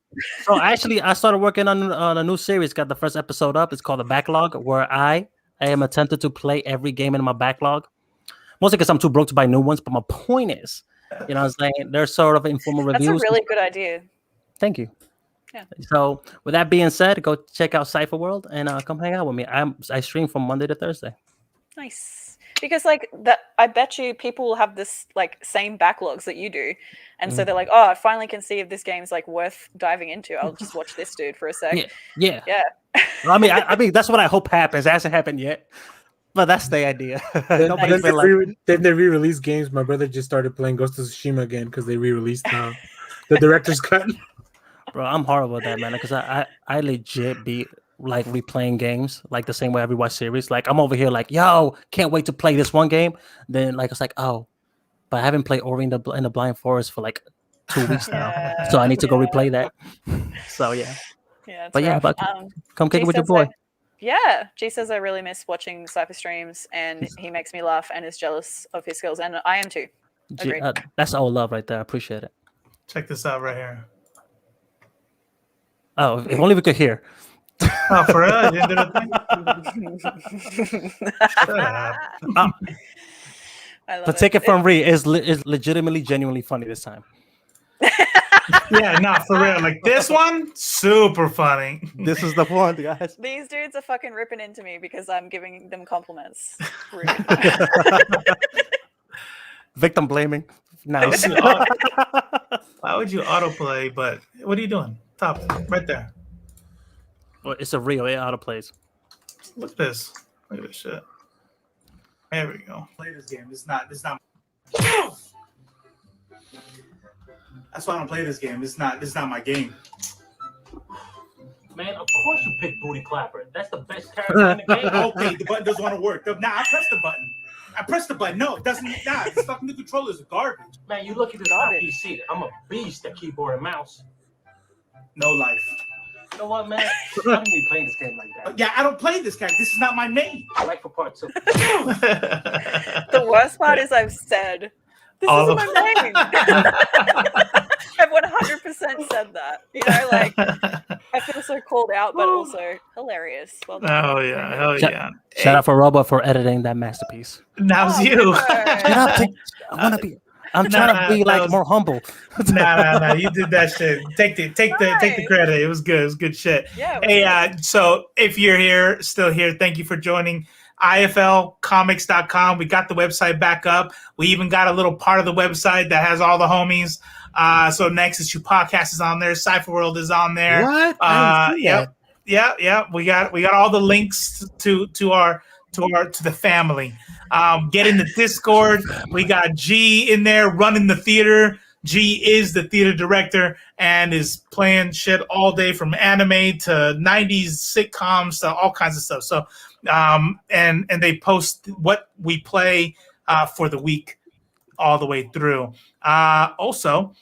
so actually, I started working on a new series. Got the first episode up. It's called The Backlog, where I am attempted to play every game in my backlog. Mostly because I'm too broke to buy new ones. But my point is, you know what I'm saying? They're sort of informal reviews. That's a really good idea. Thank you. Yeah. So with that being said, go check out Cipher World and come hang out with me. I stream from Monday to Thursday. Nice. Because like that, I bet you people will have this like same backlogs that you do, and so they're like, "Oh, I finally can see if this game's like worth diving into. I'll just watch this dude for a sec." Yeah. Yeah. Well, I mean, that's what I hope happens. It hasn't happened yet, but that's the idea. Nobody's been like. Then they re-release games. My brother just started playing Ghost of Tsushima again because they re-released the director's cut. Bro, I'm horrible at that, man. Because I legit be like replaying games like the same way I rewatch series. Like I'm over here like, yo, can't wait to play this one game. Then like it's like, oh, but I haven't played Ori in the Blind Forest for like 2 weeks now, so I need to go replay that. So yeah. Yeah. But yeah, but come kick it with your boy. G says I really miss watching Cipher streams, and he makes me laugh and is jealous of his skills, and I am too. Agreed. That's all love right there. I appreciate it. Check this out right here. Oh, if only we could hear. Oh, for real? You didn't do the thing? Shut up. The ticket from Ree is legitimately, genuinely funny this time. Yeah, no, for real. Like this one, super funny. This is the one, guys. These dudes are fucking ripping into me because I'm giving them compliments. Rude. Victim blaming. Now. Why would you autoplay? But what are you doing? Top right there. Well, it's a real. It autoplays. Look at this. Look at this shit. There we go. Play this game. It's not. That's why I don't play this game. It's not my game. Man, of course you picked Booty Clapper. That's the best character in the game. Okay, the button doesn't want to work. Nah, I pressed the button. No, it doesn't. Nah, this fucking new controller is garbage. Man, you look at this PC. I'm a beast at keyboard and mouse. No life. You know what, man? I don't be playing this game like that. Yeah, I don't play this guy. This is not my main. I like for part 2. The worst part is I've said, this isn't my name. I've 100% said that. You know, like, I feel so called out, but also hilarious. Well done. Oh, yeah. Hell yeah. Shout out for Robo for editing that masterpiece. Now's you. I'm trying to be like more humble. Nah. You did that shit. Take the credit. It was good. It was good shit. Yeah. Hey, so if you're still here, thank you for joining. IFLcomics.com. We got the website back up. We even got a little part of the website that has all the homies. So Nexus You Podcast is on there. Cipher World is on there. What? Yeah. We got all the links to the family. Get in the Discord. We got G in there running the theater. G is the theater director and is playing shit all day from anime to 90s sitcoms to all kinds of stuff. So, and they post what we play for the week all the way through. Also,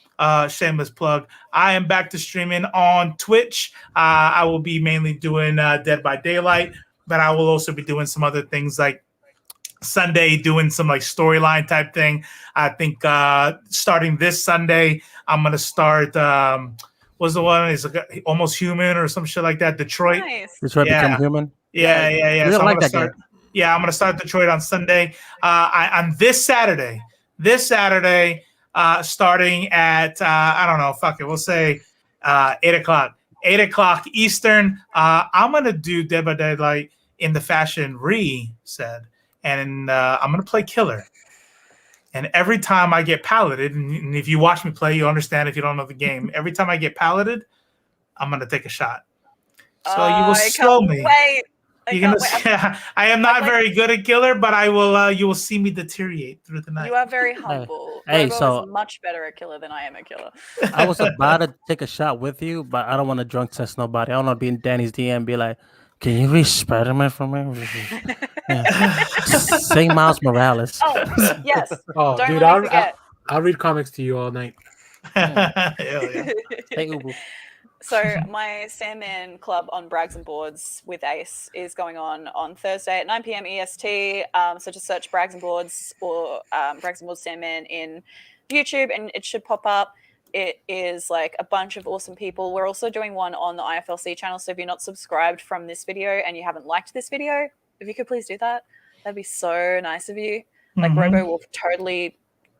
shameless plug, I am back to streaming on Twitch. I will be mainly doing Dead by Daylight, but I will also be doing some other things like Sunday, doing some like storyline type thing. I think starting this Sunday, I'm going to start, what's the one? It's like Almost Human or some shit like that. Detroit. Nice. Detroit Become Human. Yeah. So I'm going to start Detroit on Sunday. On this Saturday, starting at, I don't know, fuck it, we'll say 8 o'clock. 8 o'clock Eastern. I'm going to do Dead by Daylight in the fashion Ree said. And I'm going to play Killer. And every time I get paletted, and if you watch me play, you understand if you don't know the game. Every time I get paletted, I'm going to take a shot. So you will slow me. Wait. I am not very good at Killer, but I will. You will see me deteriorate through the night. You are very humble. Hey, Robo so is much better at Killer than I am at Killer. I was about to take a shot with you, but I don't want to drunk test nobody. I don't want to be in Danny's DM and be like, can you read Spider-Man for me? Say Miles Morales. Oh, yes. Oh, Don't dude, let me forget. I'll read comics to you all night. Hell yeah. Hey, Ubu. So my Sandman Club on Brags and Boards with Ace is going on Thursday at 9 p.m. EST. So just search Brags and Boards or Brags and Boards Sandman in YouTube and it should pop up. It is like a bunch of awesome people. We're also doing one on the IFLC channel. So if you're not subscribed from this video and you haven't liked this video, if you could please do that, that'd be so nice of you. Like Robo will totally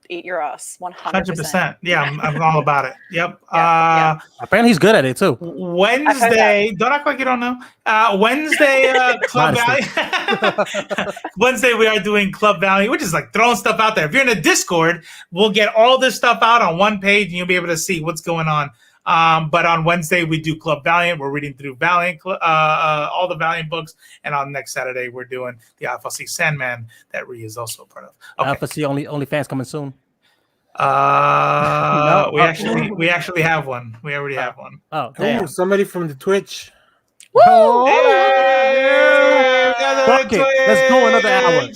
eat your ass. 100%. 100%. Yeah, I'm all about it. Yep. Yeah. Apparently, he's good at it too. Wednesday, don't act like you don't know. Wednesday, Club Valley. Wednesday, we are doing Club Valley, which is like throwing stuff out there. If you're in a Discord, we'll get all this stuff out on one page, and you'll be able to see what's going on. But on Wednesday, we do Club Valiant. We're reading through Valiant, all the Valiant books. And on next Saturday, we're doing the Alpha C Sandman that Rhea is also a part of. Okay. Alpha C only fans coming soon. No, we actually have one. We already have one. Oh, damn. Oh, somebody from the Twitch. Oh, Hey, fuck it. Let's go another hour.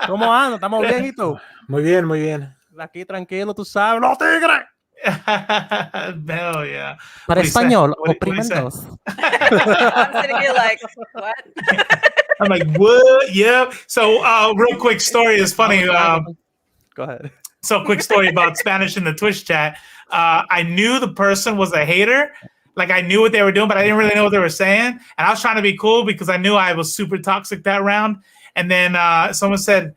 ¿Cómo anda? ¿Estamos bien y tú? Muy bien, muy bien. Aquí tranquilo, tú sabes. ¡Los tigres! Hell yeah. Para español, what do you oprimen say? dos. I'm sitting here like, what? I'm like, what? Yep. So, real quick story is funny. Go ahead. So, quick story about Spanish in the Twitch chat. I knew the person was a hater. Like, I knew what they were doing, but I didn't really know what they were saying. And I was trying to be cool because I knew I was super toxic that round. And then someone said,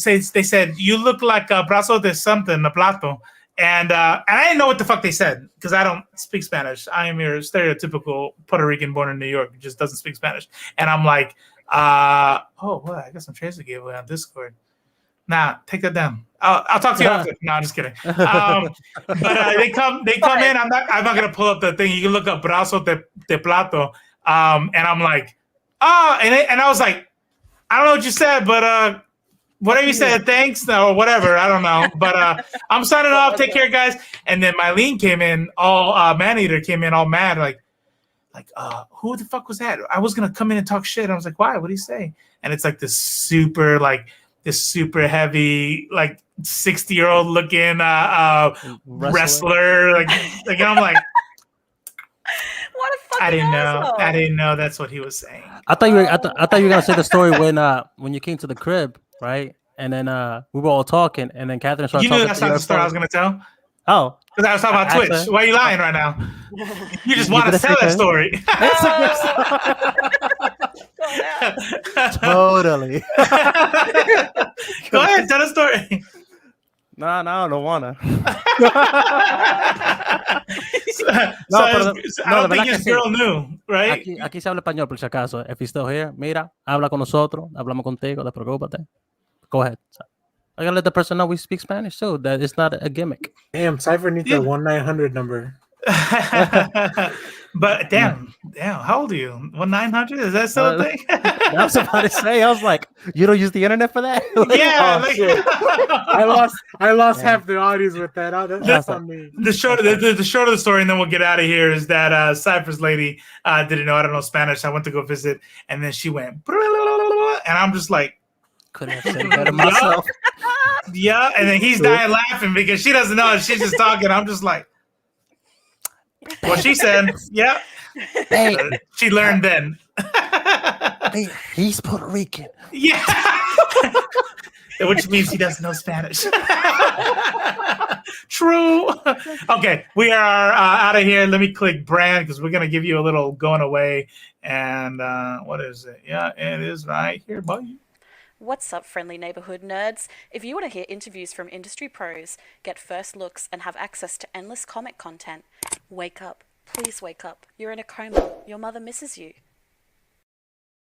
they said, you look like a brazo de something, a plato. And I didn't know what the fuck they said because I don't speak Spanish. I am your stereotypical Puerto Rican born in New York who just doesn't speak Spanish. And I'm like, oh, what? I got some trays to give away on Discord. Nah, take that down. I'll talk to you after. No, I'm just kidding. But they come in. I'm not gonna pull up the thing. You can look up brazo de plato. And I'm like, and I was like, I don't know what you said, but whatever you said, thanks or whatever. I don't know. But I'm signing off. Take care, guys. And then Mylene came in, Maneater came in all mad, like, who the fuck was that? I was gonna come in and talk shit. I was like, why? What did he say? And it's like this super heavy, like 60-year-old looking wrestler. Like I'm like, What a fucking I didn't know. asshole. I didn't know that's what he was saying. I thought you were gonna say the story when you came to the crib, right? And then we were all talking, and then Catherine started You talking. knew that's not the story I was gonna tell. Oh, because I was talking about Twitch. Actually, Why are you lying right now? You just want to tell that story. It's a good story. Totally. Go ahead, tell the story. No, I don't wanna. I don't think his girl knew, right? Aquí se habla español por si acaso. If he's still here, mira, habla con nosotros, hablamos contigo, despreocúpate. Go ahead. I gotta let the person know we speak Spanish too. That it's not a gimmick. Damn, Cipher needs a 1-900 number. But damn, how old are you? 1-900? Is that still a thing? I was about to say, I was like, you don't use the internet for that? Yeah, I lost half the audience with that. That's on me. The short of the story, and then we'll get out of here, is that Cypher's lady didn't know I don't know Spanish. I went to go visit, and then she went, and I'm just like, couldn't have said better myself. Yeah, and then he's dying laughing because she doesn't know. She's just talking. I'm just like, well, she said, yeah. Hey, she learned then. Hey, he's Puerto Rican. Yeah. Which means he doesn't know Spanish. True. Okay, we are out of here. Let me click brand because we're going to give you a little going away. And what is it? Yeah, it is right here, buddy. What's up, friendly neighborhood nerds? If you want to hear interviews from industry pros, get first looks, and have access to endless comic content, wake up. Please wake up. You're in a coma. Your mother misses you.